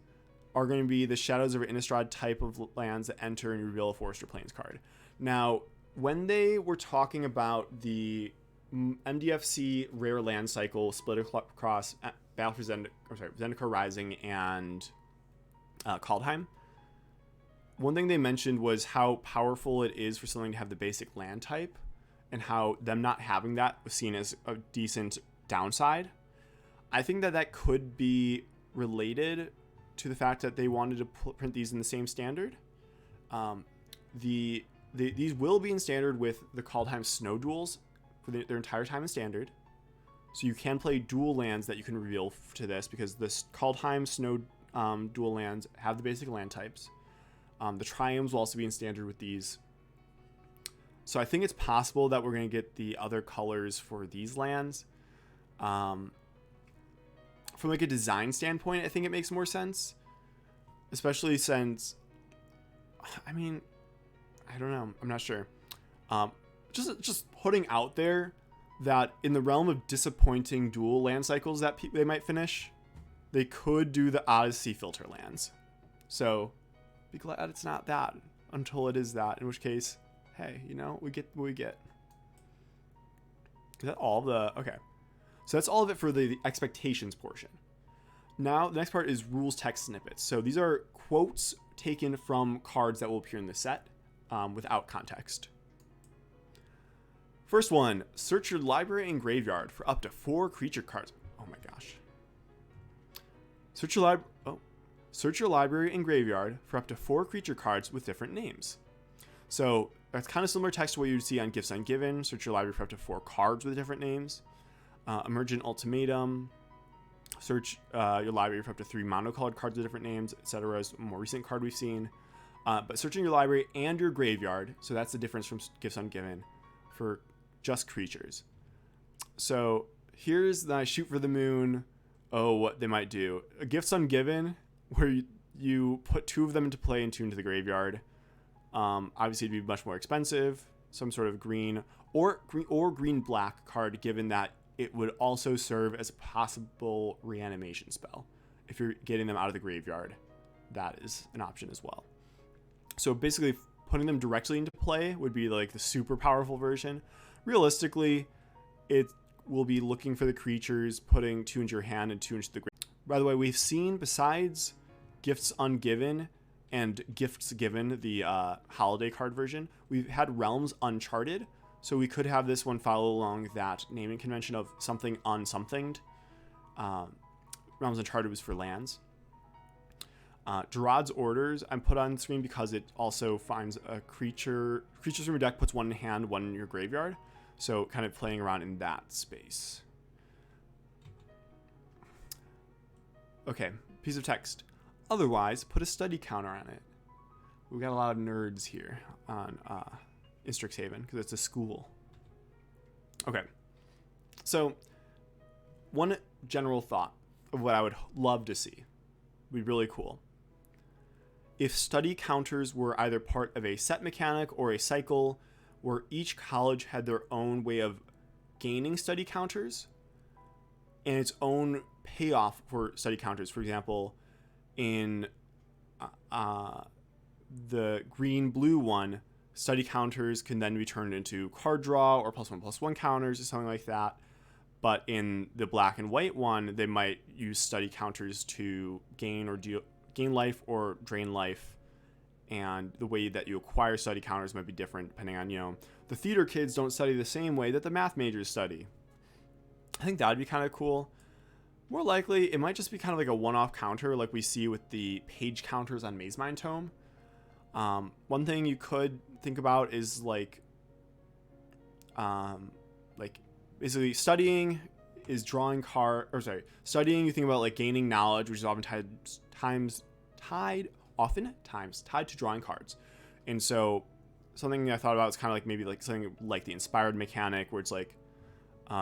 are going to be the Shadows of Innistrad type of lands that enter and reveal a Forest or Plains card. Now, when they were talking about the MDFC rare land cycle split across Battle for Zendikar Rising and Kaldheim, one thing they mentioned was how powerful it is for something to have the basic land type, and how them not having that was seen as a decent downside. I think that could be related to the fact that they wanted to print these in the same standard. these will be in standard with the Kaldheim Snow duels for their entire time in standard. So you can play dual lands that you can reveal to this, because this Kaldheim Snow dual lands have the basic land types. The Triomes will also be in standard with these. So I think it's possible that we're going to get the other colors for these lands. From like a design standpoint, I think it makes more sense. Especially since, I mean, I don't know. I'm not sure. Just putting out there that in the realm of disappointing dual land cycles that they might finish, they could do the Odyssey filter lands. So be glad it's not that until it is that, in which case, hey, you know, we get what we get. Is that all the... Okay. So that's all of it for the expectations portion. Now, the next part is rules text snippets. So these are quotes taken from cards that will appear in the set without context. First one, search your library and graveyard for up to 4 creature cards. Oh my gosh. Search your library and graveyard for up to 4 creature cards with different names. So that's kind of similar text to what you'd see on Gifts Ungiven. Search your library for up to 4 cards with different names. Emergent Ultimatum. Search your library for up to 3 monocolored cards with different names, etc. is a more recent card we've seen. But searching your library and your graveyard, so that's the difference from Gifts Ungiven, for just creatures. So here's the Shoot for the Moon. Oh, what they might do. A Gifts Ungiven, where you put 2 of them into play and 2 into the graveyard. Obviously, it'd be much more expensive. Some sort of green or green-black card, given that it would also serve as a possible reanimation spell. If you're getting them out of the graveyard, that is an option as well. So basically, putting them directly into play would be like the super powerful version. Realistically, it will be looking for the creatures, putting 2 into your hand and 2 into the graveyard. By the way, we've seen, besides Gifts Ungiven and Gifts Given, the holiday card version, we've had Realms Uncharted. So we could have this one follow along that naming convention of something unsomethinged. Realms Uncharted was for lands. Gerard's Orders I'm put on screen because it also finds a creatures from your deck, puts 1 in hand, 1 in your graveyard. So kind of playing around in that space. Okay, piece of text. Otherwise, put a study counter on it. We've got a lot of nerds here on in Strixhaven because it's a school. Okay, so one general thought of what I would love to see would be really cool. If study counters were either part of a set mechanic or a cycle where each college had their own way of gaining study counters and its own payoff for study counters. For example, in the green-blue one, study counters can then be turned into card draw or +1/+1 counters or something like that. But in the black and white one, they might use study counters to gain life or drain life. And the way that you acquire study counters might be different depending on, you know, the theater kids don't study the same way that the math majors study. I think that would be kind of cool. More likely, it might just be kind of like a one-off counter like we see with the page counters on Mazemind Tome. One thing you could think about is like basically studying is drawing studying, you think about like gaining knowledge, which is oftentimes tied to drawing cards. And so something I thought about is kind of like maybe like something like the inspired mechanic, where it's like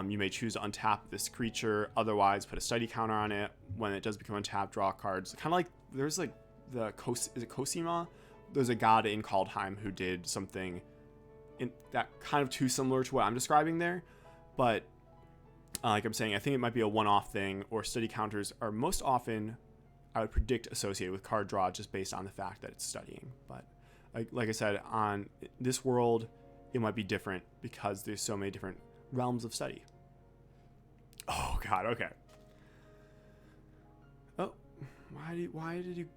you may choose to untap this creature, otherwise put a study counter on it. When it does become untapped, draw cards. Kind of like there's like is it Cosima? There's a god in Kaldheim who did something in that kind of too similar to what I'm describing there. But like I'm saying, I think it might be a one-off thing, or study counters are most often, I would predict, associated with card draw just based on the fact that it's studying. But like I said, on this world, it might be different because there's so many different realms of study. Oh god, okay. Oh, why did you...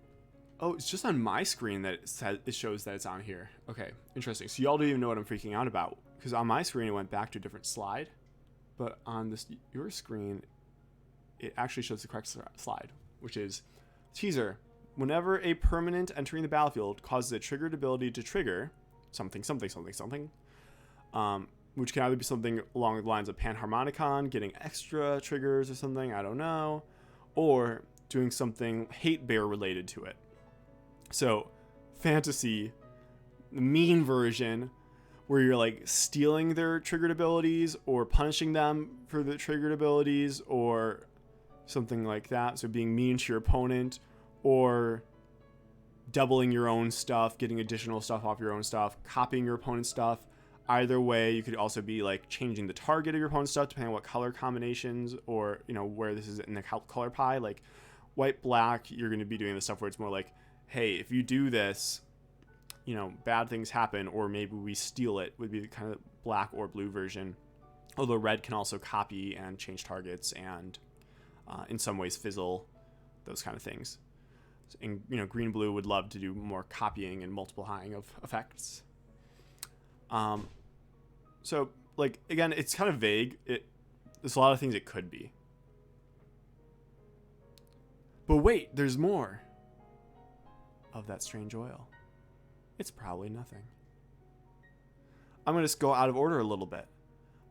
Oh, it's just on my screen that it shows that it's on here. Okay, interesting. So y'all don't even know what I'm freaking out about, because on my screen it went back to a different slide, but on your screen it actually shows the correct slide, which is teaser. Whenever a permanent entering the battlefield causes a triggered ability to trigger, something, something, something, something. Which can either be something along the lines of Panharmonicon, getting extra triggers or something, I don't know, or doing something hate bear related to it. So, fantasy, the mean version, where you're like stealing their triggered abilities or punishing them for the triggered abilities or something like that. So being mean to your opponent or doubling your own stuff, getting additional stuff off your own stuff, copying your opponent's stuff. Either way, you could also be like changing the target of your opponent's stuff depending on what color combinations or, you know, where this is in the color pie. Like white, black, you're going to be doing the stuff where it's more like, hey, if you do this, you know, bad things happen, or maybe we steal it, would be the kind of black or blue version. Although red can also copy and change targets and in some ways fizzle, those kind of things. And, you know, green, blue would love to do more copying and multiplying of effects. So, like, again, it's kind of vague. There's a lot of things it could be. But wait, there's more of that strange oil. It's probably nothing. I'm going to just go out of order a little bit.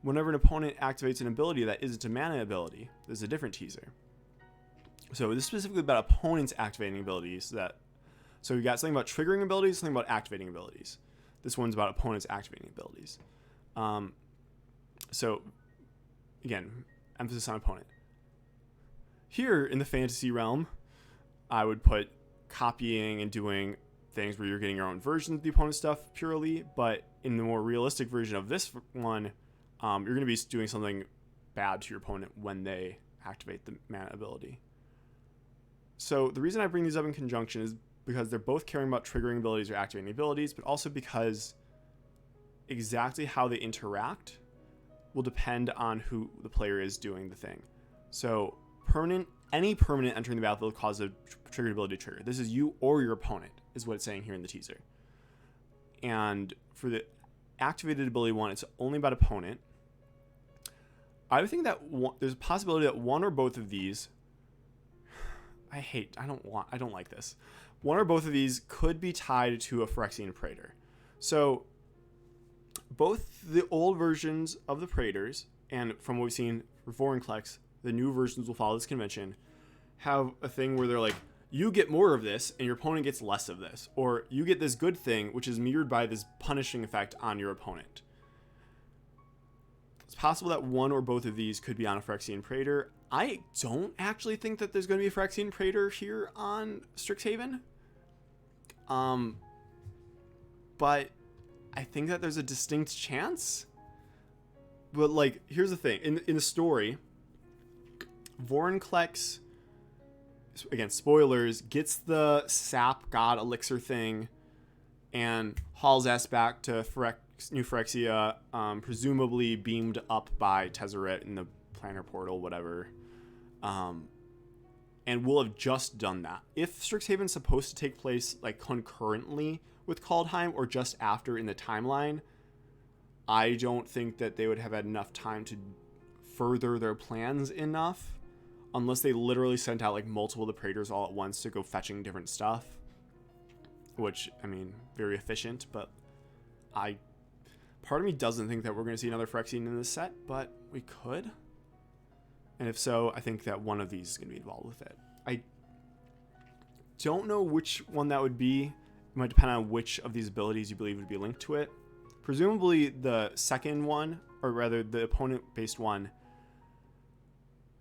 Whenever an opponent activates an ability that isn't a mana ability, there's a different teaser. So this is specifically about opponents activating abilities so we got something about triggering abilities, something about activating abilities. This one's about opponents activating abilities. So again, emphasis on opponent. Here in the fantasy realm, I would put copying and doing things where you're getting your own version of the opponent's stuff purely, but in the more realistic version of this one, you're going to be doing something bad to your opponent when they activate the mana ability. So the reason I bring these up in conjunction is because they're both caring about triggering abilities or activating abilities, but also because exactly how they interact will depend on who the player is doing the thing. So any permanent entering the battlefield causes a triggered ability to trigger. This is you or your opponent, is what it's saying here in the teaser. And for the activated ability one, it's only about opponent. I would think that there's a possibility that one or both of these, I don't like this. One or both of these could be tied to a Phyrexian Praetor. So both the old versions of the Praetors, and from what we've seen for Vorinclex, the new versions will follow this convention, have a thing where they're like, you get more of this and your opponent gets less of this, or you get this good thing which is mirrored by this punishing effect on your opponent. It's possible that one or both of these could be on a Phyrexian Praetor. I don't actually think that there's going to be a Phyrexian Praetor here on Strixhaven. But I think that there's a distinct chance. But like, here's the thing. In the story, Vorinclex, again, spoilers, gets the sap god elixir thing and hauls ass back to New Phyrexia, presumably beamed up by Tezzeret in the planner portal, whatever. And we'll have just done that. If Strixhaven's supposed to take place like concurrently with Kaldheim or just after in the timeline, I don't think that they would have had enough time to further their plans enough, unless they literally sent out like multiple of the Praetors all at once to go fetching different stuff, which, I mean, very efficient, but part of me doesn't think that we're going to see another Phyrexian in this set, but we could. And if so, I think that one of these is going to be involved with it. I don't know which one that would be. It might depend on which of these abilities you believe would be linked to it. Presumably the second one, or rather the opponent-based one,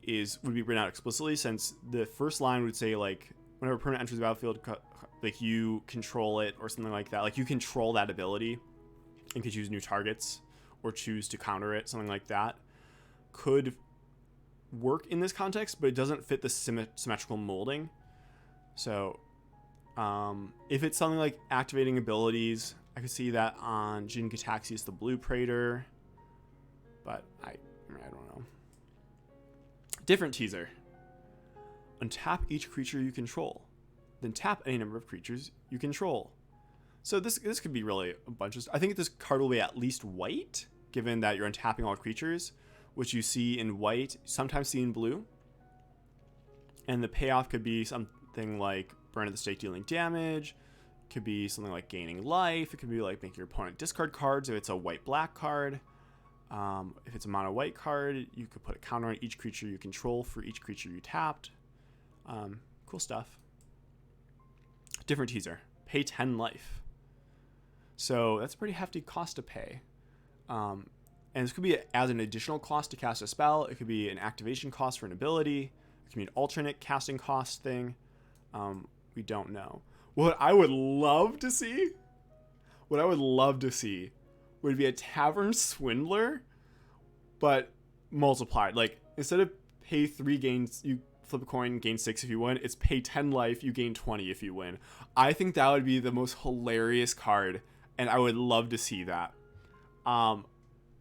would be written out explicitly, since the first line would say, like, whenever a opponent enters the battlefield, like, you control it or something like that. Like, you control that ability and could choose new targets or choose to counter it, something like that. Could work in this context, but it doesn't fit the symmetrical molding. So if it's something like activating abilities, I could see that on Jin Gitaxias, the blue Praetor, but I don't know. Different teaser. Untap each creature you control, then tap any number of creatures you control. So this could be really a bunch of. I think this card will be at least white, given that you're untapping all creatures, which you see in white, sometimes see in blue. And the payoff could be something like Burn at the Stake dealing damage, Could be something like gaining life. It could be like making your opponent discard cards if it's a white-black card. If it's a mono-white card, you could put a counter on each creature you control for each creature you tapped. Cool stuff. Different teaser. Pay 10 life. So that's a pretty hefty cost to pay. And this could be as an additional cost to cast a spell. It could be an activation cost for an ability. It could be an alternate casting cost thing. We don't know. What I would love to see would be a Tavern Swindler, but multiplied. Like, instead of pay 3 gains, you flip a coin, gain 6 if you win. It's pay 10 life, you gain 20 if you win. I think that would be the most hilarious card, and I would love to see that.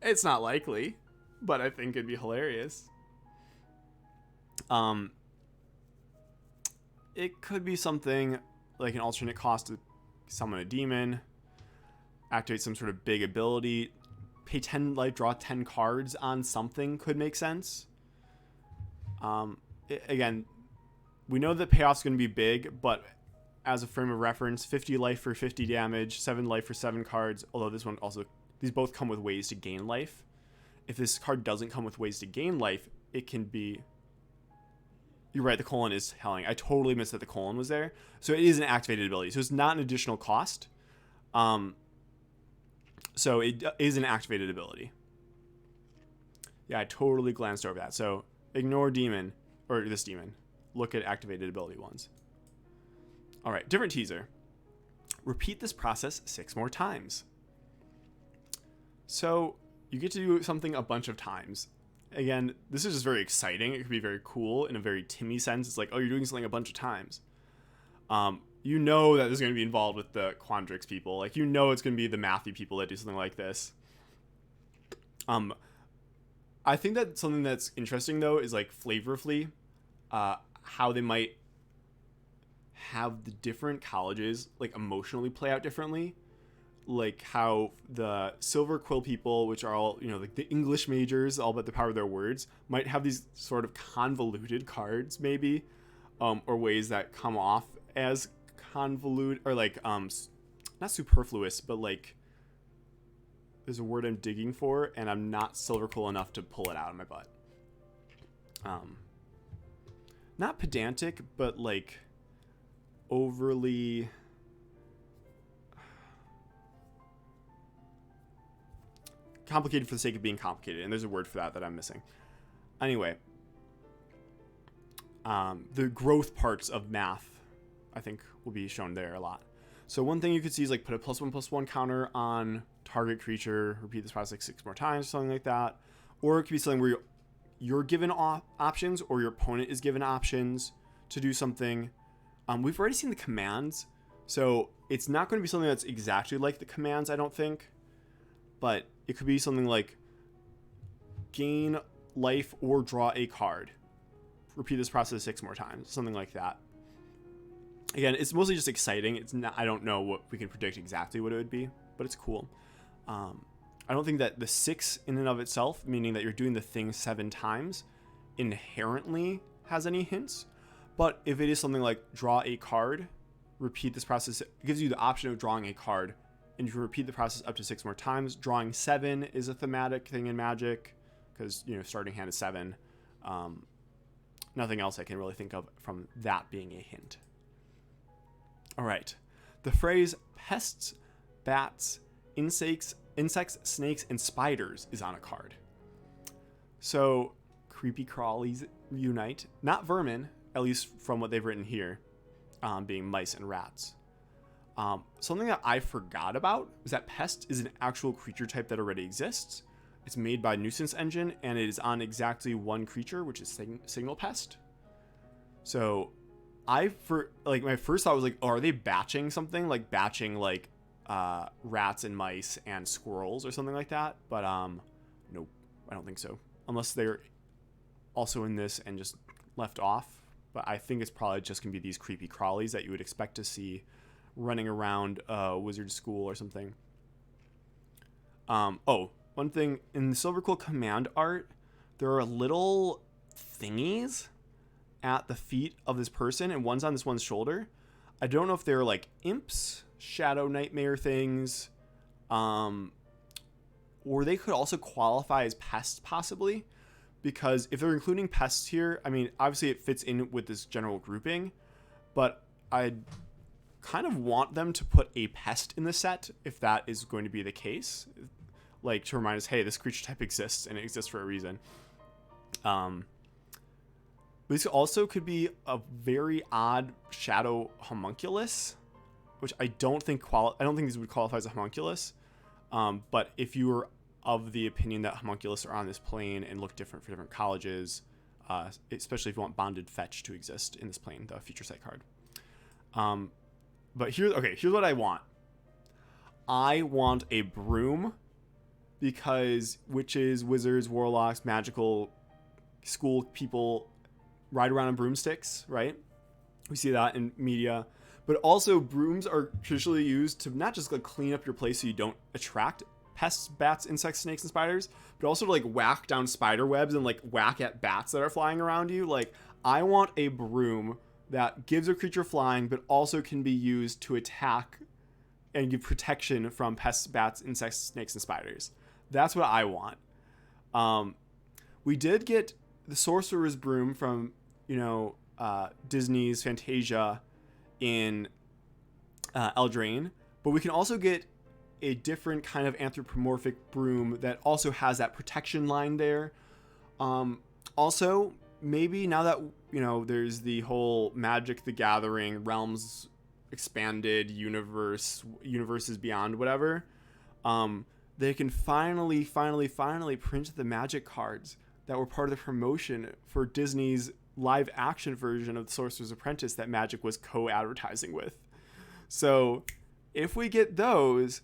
It's not likely, but I think it'd be hilarious. It could be something like an alternate cost to summon a demon, activate some sort of big ability, pay 10 life, draw 10 cards on something could make sense. Again, we know that payoff's going to be big, but as a frame of reference, 50 life for 50 damage, 7 life for 7 cards, although this one also, these both come with ways to gain life. If this card doesn't come with ways to gain life, it can be... You're right, the colon is telling. I totally missed that the colon was there. So it is an activated ability. So it's not an additional cost. So it is an activated ability. Yeah, I totally glanced over that. So ignore demon, or this demon. Look at activated ability ones. All right, different teaser. Repeat this process 6 more times. So you get to do something a bunch of times. Again, this is just very exciting. It could be very cool in a very Timmy sense. It's like, oh, you're doing something a bunch of times. You know that this is going to be involved with the Quandrix people. Like, you know it's going to be the mathy people that do something like this. I think that something that's interesting, though, is, like, flavorfully, how they might have the different colleges, like, emotionally play out differently. Like how the Silver Quill people, which are all, you know, like the English majors, all about the power of their words, might have these sort of convoluted cards, maybe, or ways that come off as convolute, or like, not superfluous, but like, there's a word I'm digging for, and I'm not Silver Quill enough to pull it out of my butt. Not pedantic, but like overly... complicated for the sake of being complicated, and there's a word for that I'm missing. Anyway, the growth parts of math, I think, will be shown there a lot. So one thing you could see is like put a +1/+1 counter on target creature, repeat this process like 6 more times, something like that. Or it could be something where you're given options, or your opponent is given options to do something. We've already seen the commands, so it's not going to be something that's exactly like the commands, I don't think. But it could be something like gain life or draw a card. Repeat this process 6 more times. Something like that. Again, it's mostly just exciting. It's not, I don't know what we can predict exactly what it would be, but it's cool. I don't think that the 6 in and of itself, meaning that you're doing the thing 7 times, inherently has any hints. But if it is something like draw a card, repeat this process, it gives you the option of drawing a card. And you can repeat the process up to 6 more times. Drawing 7 is a thematic thing in Magic, because, you know, starting hand is 7. Nothing else I can really think of from that being a hint. All right. The phrase pests, bats, insects, snakes, and spiders is on a card. So creepy crawlies unite. Not vermin, at least from what they've written here, being mice and rats. Something that I forgot about is that pest is an actual creature type that already exists. It's made by Nuisance Engine, and it is on exactly one creature, which is Signal Pest. So my first thought was like, oh, are they batching something? Like batching like rats and mice and squirrels or something like that? But nope, I don't think so. Unless they're also in this and just left off. But I think it's probably just going to be these creepy crawlies that you would expect to see running around wizard school or something. One thing in the Silver Quill command art, there are little thingies at the feet of this person, and one's on this one's shoulder. I don't know if they're like imps, Shadow Nightmare things. Or they could also qualify as pests possibly, because if they're including pests here, I mean, obviously it fits in with this general grouping, but I kind of want them to put a pest in the set if that is going to be the case, like to remind us, hey, this creature type exists and it exists for a reason. This also could be a very odd shadow homunculus, which I don't think these would qualify as a homunculus. But if you were of the opinion that homunculus are on this plane and look different for different colleges, especially if you want bonded fetch to exist in this plane, the future sight card. But here's what I want. I want a broom, because witches, wizards, warlocks, magical school people ride around on broomsticks, right? We see that in media. But also, brooms are traditionally used to not just like clean up your place so you don't attract pests, bats, insects, snakes, and spiders, but also to like whack down spider webs and like whack at bats that are flying around you. Like, I want a broom that gives a creature flying, but also can be used to attack and give protection from pests, bats, insects, snakes, and spiders. That's what I want. We did get the Sorcerer's Broom from, Disney's Fantasia in Eldraine, but we can also get a different kind of anthropomorphic broom that also has that protection line there. Also, maybe now that there's the whole Magic the Gathering realms expanded universes beyond whatever, they can finally print the Magic cards that were part of the promotion for Disney's live action version of The Sorcerer's Apprentice that Magic was co-advertising with. So if we get those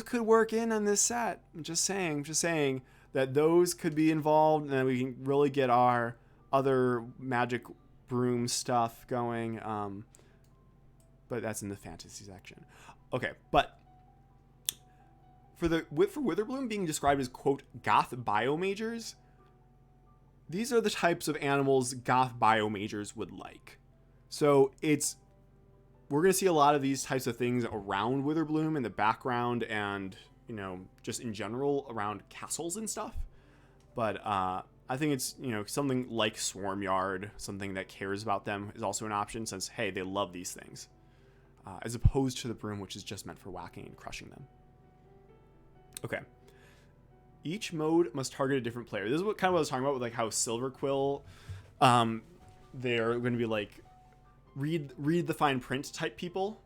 could work in on this set. I'm just saying that those could be involved, and then we can really get our other Magic broom stuff going. But that's in the fantasy section. Okay, but for Witherbloom being described as, quote, goth biomagers, these are the types of animals goth biomagers would like. So we're going to see a lot of these types of things around Witherbloom in the background and, just in general around castles and stuff. But I think it's, something like Swarmyard, something that cares about them, is also an option, since, hey, they love these things. As opposed to the broom, which is just meant for whacking and crushing them. Okay. Each mode must target a different player. This is what I was talking about with like how Silver Quill, they're going to be like read the fine print type people.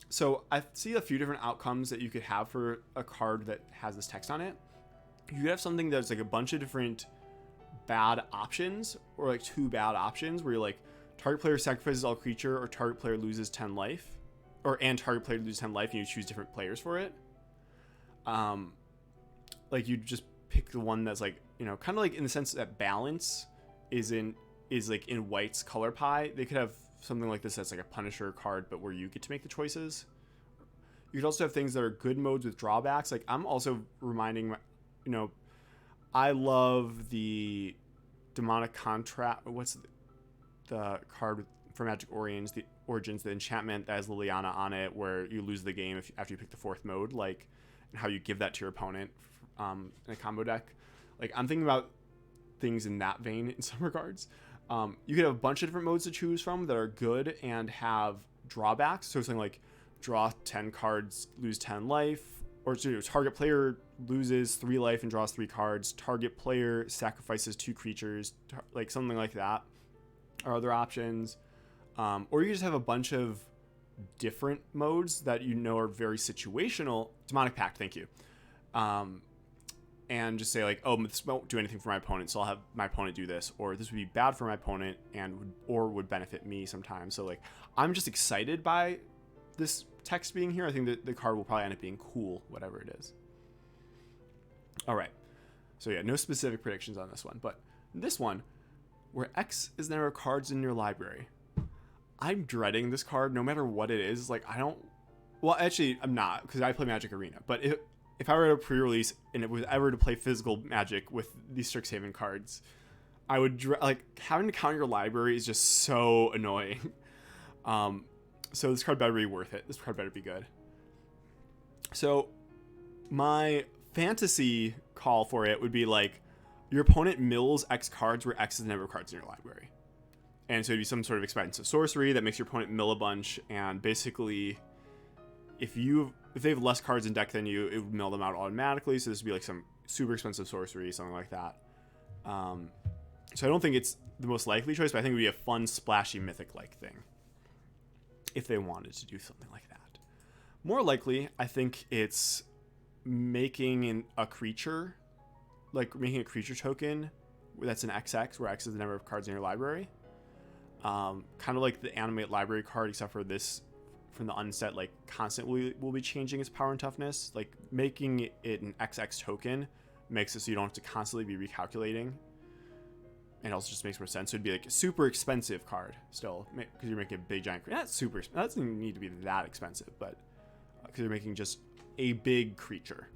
So I see a few different outcomes that you could have for a card that has this text on it. You could have something that's like a bunch of different bad options, or like 2 bad options, where you're like, target player sacrifices all creature, or target player loses 10 life, and target player loses 10 life, and you choose different players for it. Like you just pick the one that's like, kind of like in the sense that balance is like in White's color pie. They could have something like this that's like a Punisher card, but where you get to make the choices. You could also have things that are good modes with drawbacks. Like I'm also reminding, I love the Demonic Contract. What's the card for Magic Origins, the enchantment that has Liliana on it, where you lose the game after you pick the 4th mode, like, and how you give that to your opponent in a combo deck. Like, I'm thinking about things in that vein in some regards. You could have a bunch of different modes to choose from that are good and have drawbacks. So something like draw 10 cards, lose 10 life, or target player loses 3 life and draws 3 cards. Target player sacrifices 2 creatures, like something like that are other options. Or you just have a bunch of different modes that are very situational. Demonic Pact, thank you. And just say like, oh, this won't do anything for my opponent, so I'll have my opponent do this, or this would be bad for my opponent or would benefit me sometimes. So like, I'm just excited by this text being here. I think that the card will probably end up being cool, whatever it is. All right. So yeah, no specific predictions on this one, but this one, where X is the number of cards in your library. I'm dreading this card no matter what it is. Like, well, actually, I'm not, because I play Magic Arena, but if I were to pre-release and it was ever to play physical Magic with these Strixhaven cards, I would having to count your library is just so annoying. So this card better be worth it. This card better be good. So my fantasy call for it would be like, your opponent mills X cards where X is the number of cards in your library. And so it'd be some sort of expensive sorcery that makes your opponent mill a bunch, and basically if they have less cards in deck than you, it would mill them out automatically. So this would be like some super expensive sorcery, something like that. So I don't think it's the most likely choice, but I think it would be a fun, splashy, mythic-like thing if they wanted to do something like that. More likely, I think it's making a creature, like making a creature token that's an XX, where X is the number of cards in your library. Kind of like the animate library card, except for this from the unset, like constantly will be changing its power and toughness. Like making it an XX token makes it so you don't have to constantly be recalculating. And also just makes more sense. So it'd be like a super expensive card still, because you're making a big giant. Not super. That doesn't need to be that expensive, but because you're making just a big creature.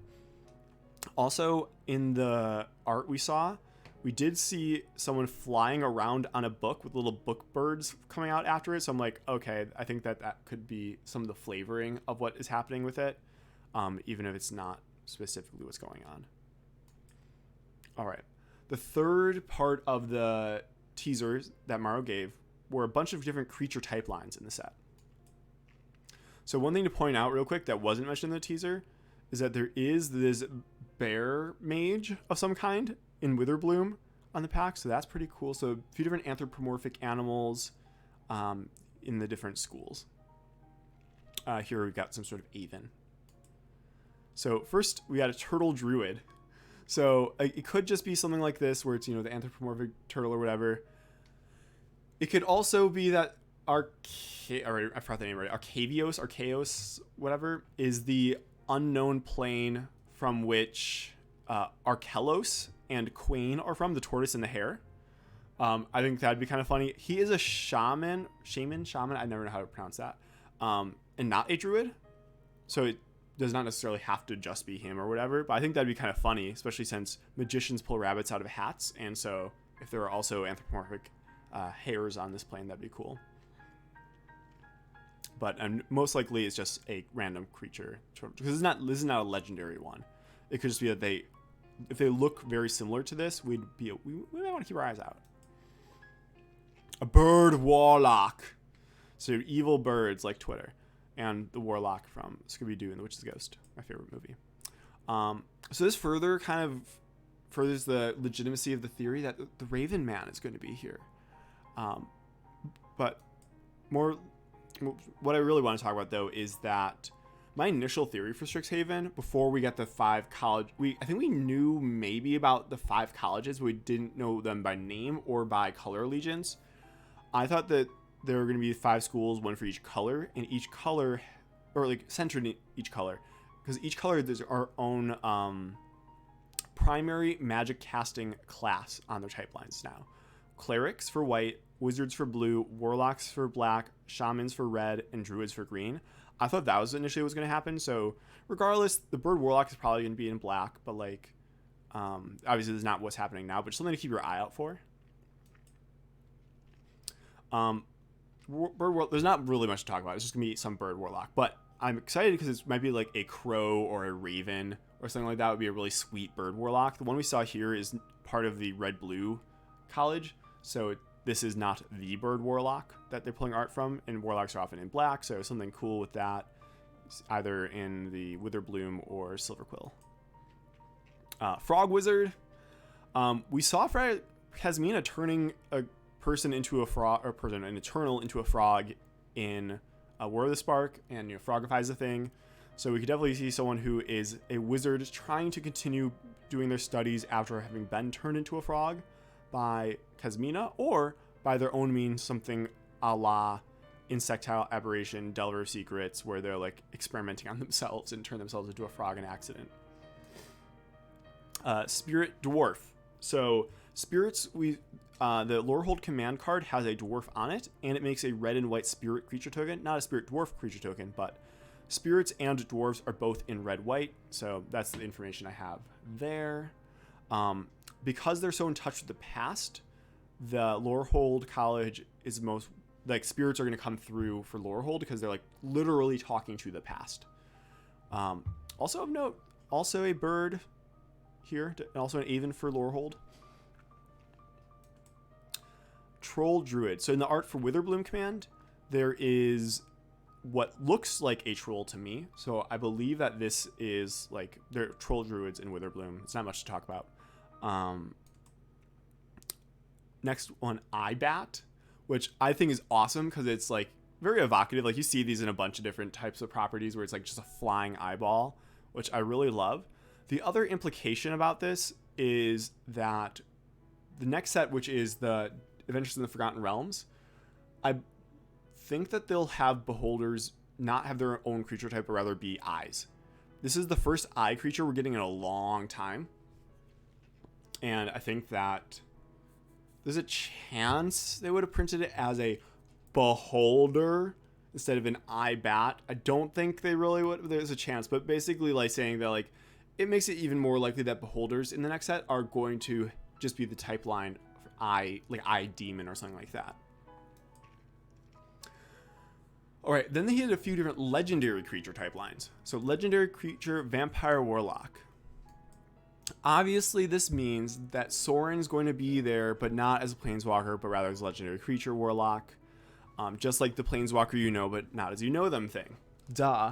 Also, in the art we saw, we did see someone flying around on a book with little book birds coming out after it. So I'm like, okay, I think that could be some of the flavoring of what is happening with it, even if it's not specifically what's going on. All right. The third part of the teasers that MaRo gave were a bunch of different creature type lines in the set. So one thing to point out real quick that wasn't mentioned in the teaser is that there is this bear mage of some kind in Witherbloom on the pack, so that's pretty cool. So a few different anthropomorphic animals in the different schools. Here we've got some sort of Aven. So first we got a turtle druid. So it could just be something like this, where it's, you know, the anthropomorphic turtle or whatever. It could also be that I forgot the name already. Archaeos, whatever, is the unknown plane from which Arkelos and Quain are from, the tortoise and the hare. I think that'd be kind of funny. He is a shaman. I never know how to pronounce that. And not a druid. So it does not necessarily have to just be him or whatever, but I think that'd be kind of funny, especially since magicians pull rabbits out of hats, and so if there are also anthropomorphic hares on this plane, that'd be cool. But most likely it's just a random creature, because this is not a legendary one. It could just be that if they look very similar to this, we might want to keep our eyes out. A bird warlock, so evil birds like Twitter. And the warlock from Scooby-Doo and the Witch's Ghost, my favorite movie. So this furthers the legitimacy of the theory that the Raven Man is going to be here. But what I really want to talk about, though, is that my initial theory for Strixhaven, before we got the 5 college, I think we knew maybe about the 5 colleges, but we didn't know them by name or by color allegiance. I thought that there are going to be 5 schools, one for each color, and each color, or like centered in each color, because each color there's our own primary magic casting class on their type lines now. Clerics for white, wizards for blue, warlocks for black, shamans for red, and druids for green. I thought that was initially what was going to happen. So regardless, the bird warlock is probably going to be in black, but like obviously this is not what's happening now, but just something to keep your eye out for. There's not really much to talk about. It's just gonna be some bird warlock, but I'm excited because it might be like a crow or a raven or something like that. Would be a really sweet bird warlock. The one we saw here is part of the red blue college, so this is not the bird warlock that they're pulling art from, and warlocks are often in black, so something cool with that, either in the Witherbloom or Silverquill. Frog wizard. We saw Kasmina turning a person into a frog, or person, an eternal into a frog in War of the Spark, and Frogify is a thing. So we could definitely see someone who is a wizard trying to continue doing their studies after having been turned into a frog by Kasmina, or by their own means, something a la Insectile Aberration, Delver of Secrets, where they're like experimenting on themselves and turn themselves into a frog in accident. Spirit Dwarf. So spirits, the Lorehold command card has a dwarf on it, and it makes a red and white spirit creature token. Not a spirit dwarf creature token, but spirits and dwarves are both in red-white, so that's the information I have there. Because they're so in touch with the past, the Lorehold College is like spirits are going to come through for Lorehold because they're like literally talking to the past. Also of note, also a bird here, also an Aven for Lorehold. Troll Druid. So in the art for Witherbloom command, there is what looks like a troll to me. So I believe that this is like, they're Troll Druids in Witherbloom. It's not much to talk about. Next one, Eyebat, which I think is awesome because it's like very evocative. Like you see these in a bunch of different types of properties where it's like just a flying eyeball, which I really love. The other implication about this is that the next set, which is the Adventures in the Forgotten Realms, I think that they'll have beholders not have their own creature type, but rather be eyes. This is the first eye creature we're getting in a long time. And I think that there's a chance they would have printed it as a beholder instead of an eye bat. I don't think they really would. There's a chance, but basically like saying that like it makes it even more likely that beholders in the next set are going to just be the type line for eye, like eye demon or something like that. All right, then they hit a few different legendary creature type lines. So legendary creature, vampire, warlock. Obviously, this means that Sorin's going to be there, but not as a planeswalker, but rather as a legendary creature warlock. Just like the Planeswalker You Know, but not as you know them thing. Duh.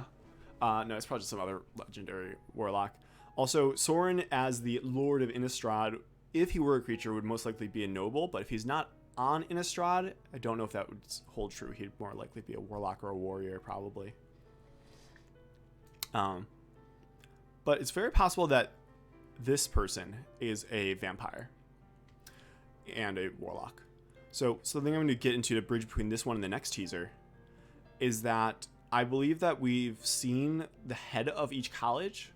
No, it's probably just some other legendary warlock. Also, Sorin as the Lord of Innistrad, if he were a creature, would most likely be a noble, but if he's not on Innistrad, I don't know if that would hold true. He'd more likely be a warlock or a warrior, probably. But it's very possible that this person is a vampire and a warlock. So something I'm going to get into to bridge between this one and the next teaser is that I believe that we've seen the head of each college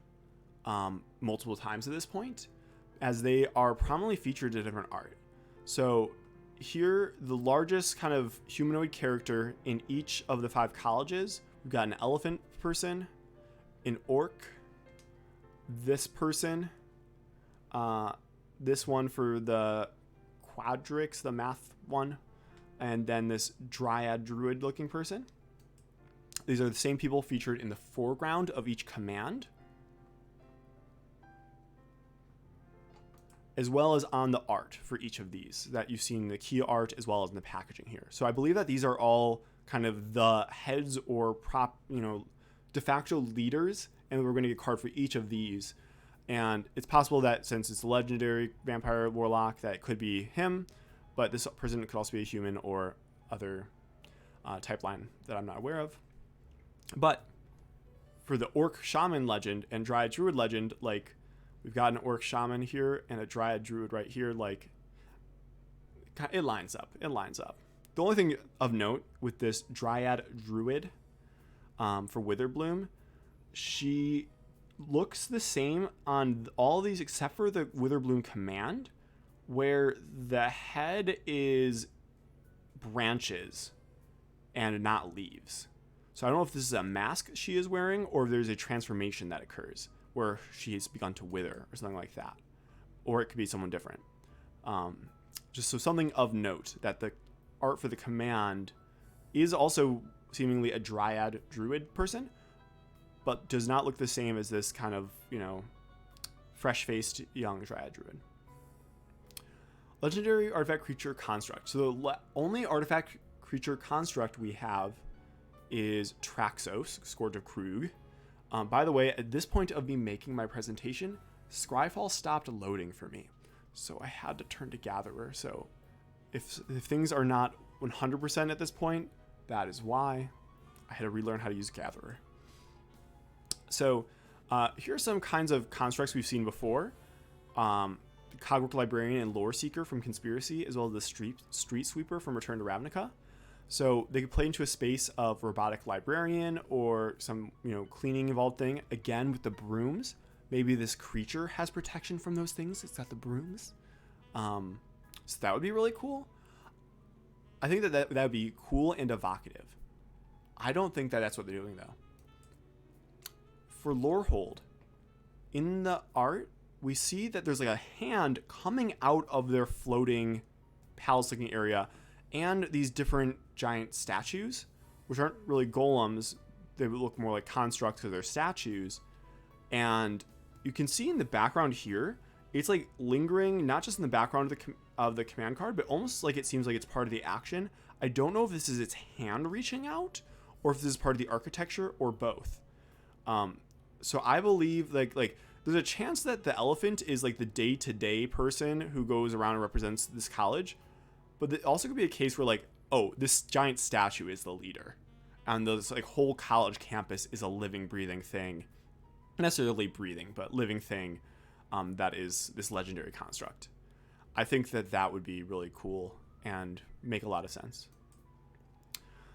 multiple times at this point, as they are prominently featured in different art. So here, the largest kind of humanoid character in each of the 5 colleges, we've got an elephant person, an orc, this person, this one for the quadrix, the math one, and then this dryad druid looking person. These are the same people featured in the foreground of each command, as well as on the art for each of these that you've seen the key art as well as in the packaging here. So I believe that these are all kind of the heads or de facto leaders, and we're going to get a card for each of these. And it's possible that since it's a legendary vampire warlock, that it could be him, but this person could also be a human or other type line that I'm not aware of. But for the orc shaman legend and dryad druid legend, like we've got an orc shaman here and a dryad druid right here, like it lines up. It lines up. The only thing of note with this dryad druid for Witherbloom, she looks the same on all these except for the Witherbloom command, where the head is branches and not leaves. So I don't know if this is a mask she is wearing or if there's a transformation that occurs where she's begun to wither or something like that. Or it could be someone different. Just so something of note that the art for the command is also seemingly a dryad druid person, but does not look the same as this kind of, fresh-faced young dryad druid. Legendary artifact creature construct. So the only artifact creature construct we have is Traxos, Scourge of Krug. By the way, at this point of me making my presentation, Scryfall stopped loading for me, so I had to turn to Gatherer. So if things are not 100% at this point, that is why I had to relearn how to use Gatherer. So here are some kinds of constructs we've seen before. Cogwork Librarian and Lore Seeker from Conspiracy, as well as the Street Sweeper from Return to Ravnica. So they could play into a space of Robotic Librarian or some, cleaning involved thing. Again, with the brooms, maybe this creature has protection from those things. It's got the brooms. So that would be really cool. I think that would be cool and evocative. I don't think that that's what they're doing, though. For Lorehold, in the art, we see that there's like a hand coming out of their floating palace-looking area, and these different giant statues, which aren't really golems. They would look more like constructs because they're statues. And you can see in the background here, it's like lingering, not just in the background of the command card, but almost like it seems like it's part of the action. I don't know if this is its hand reaching out, or if this is part of the architecture, or both. So I believe like there's a chance that the elephant is like the day-to-day person who goes around and represents this college, but it also could be a case where like, oh, this giant statue is the leader, and this like whole college campus is a living, breathing thing, not necessarily breathing, but living thing, that is this legendary construct. I think that would be really cool and make a lot of sense.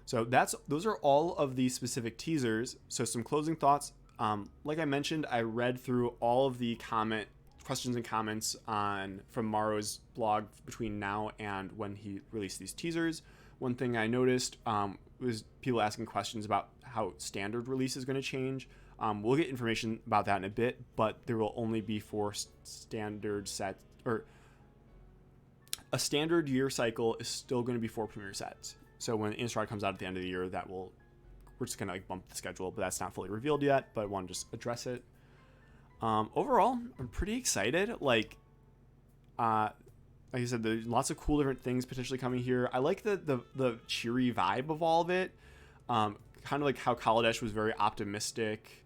So those are all of the specific teasers. So some closing thoughts. Like I mentioned, I read through all of the questions and comments from MaRo's blog between now and when he released these teasers. One thing I noticed was people asking questions about how standard release is going to change. We'll get information about that in a bit, but there will only be 4 standard sets, or a standard year cycle is still going to be 4 premiere sets. So when Innistrad comes out at the end of the year, we're just gonna like bump the schedule, but that's not fully revealed yet. But I want to just address it. Overall, I'm pretty excited. Like I said, there's lots of cool different things potentially coming here. I like the cheery vibe of all of it. Kind of like how Kaladesh was very optimistic,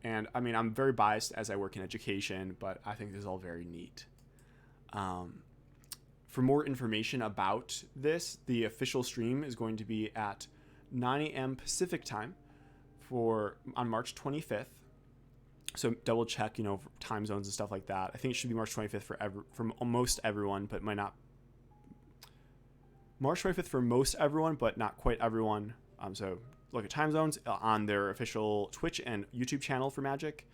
and I mean, I'm very biased as I work in education, but I think this is all very neat. For more information about this, the official stream is going to be at 9 a.m. Pacific time on March 25th. So double check, time zones and stuff like that. I think it should be March 25th for most everyone, but might not. March 25th for most everyone, but not quite everyone. So look at time zones on their official Twitch and YouTube channel for Magic.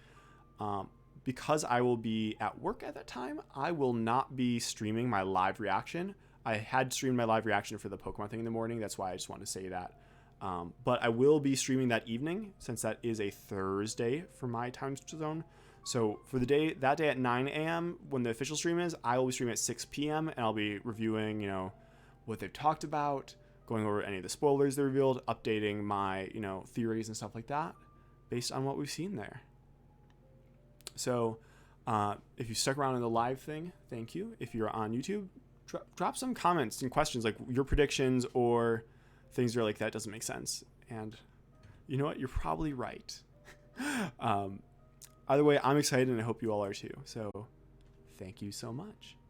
Because I will be at work at that time, I will not be streaming my live reaction. I had streamed my live reaction for the Pokemon thing in the morning. That's why I just want to say that. But I will be streaming that evening, since that is a Thursday for my time zone. So for that day at 9 a.m. when the official stream is, I will be streaming at 6 p.m. and I'll be reviewing, what they've talked about, going over any of the spoilers they revealed, updating my, theories and stuff like that based on what we've seen there. So if you stuck around in the live thing, thank you. If you're on YouTube, drop some comments and questions, like your predictions or things you're like, that doesn't make sense. And you know what? You're probably right. Either way, I'm excited and I hope you all are too. So thank you so much.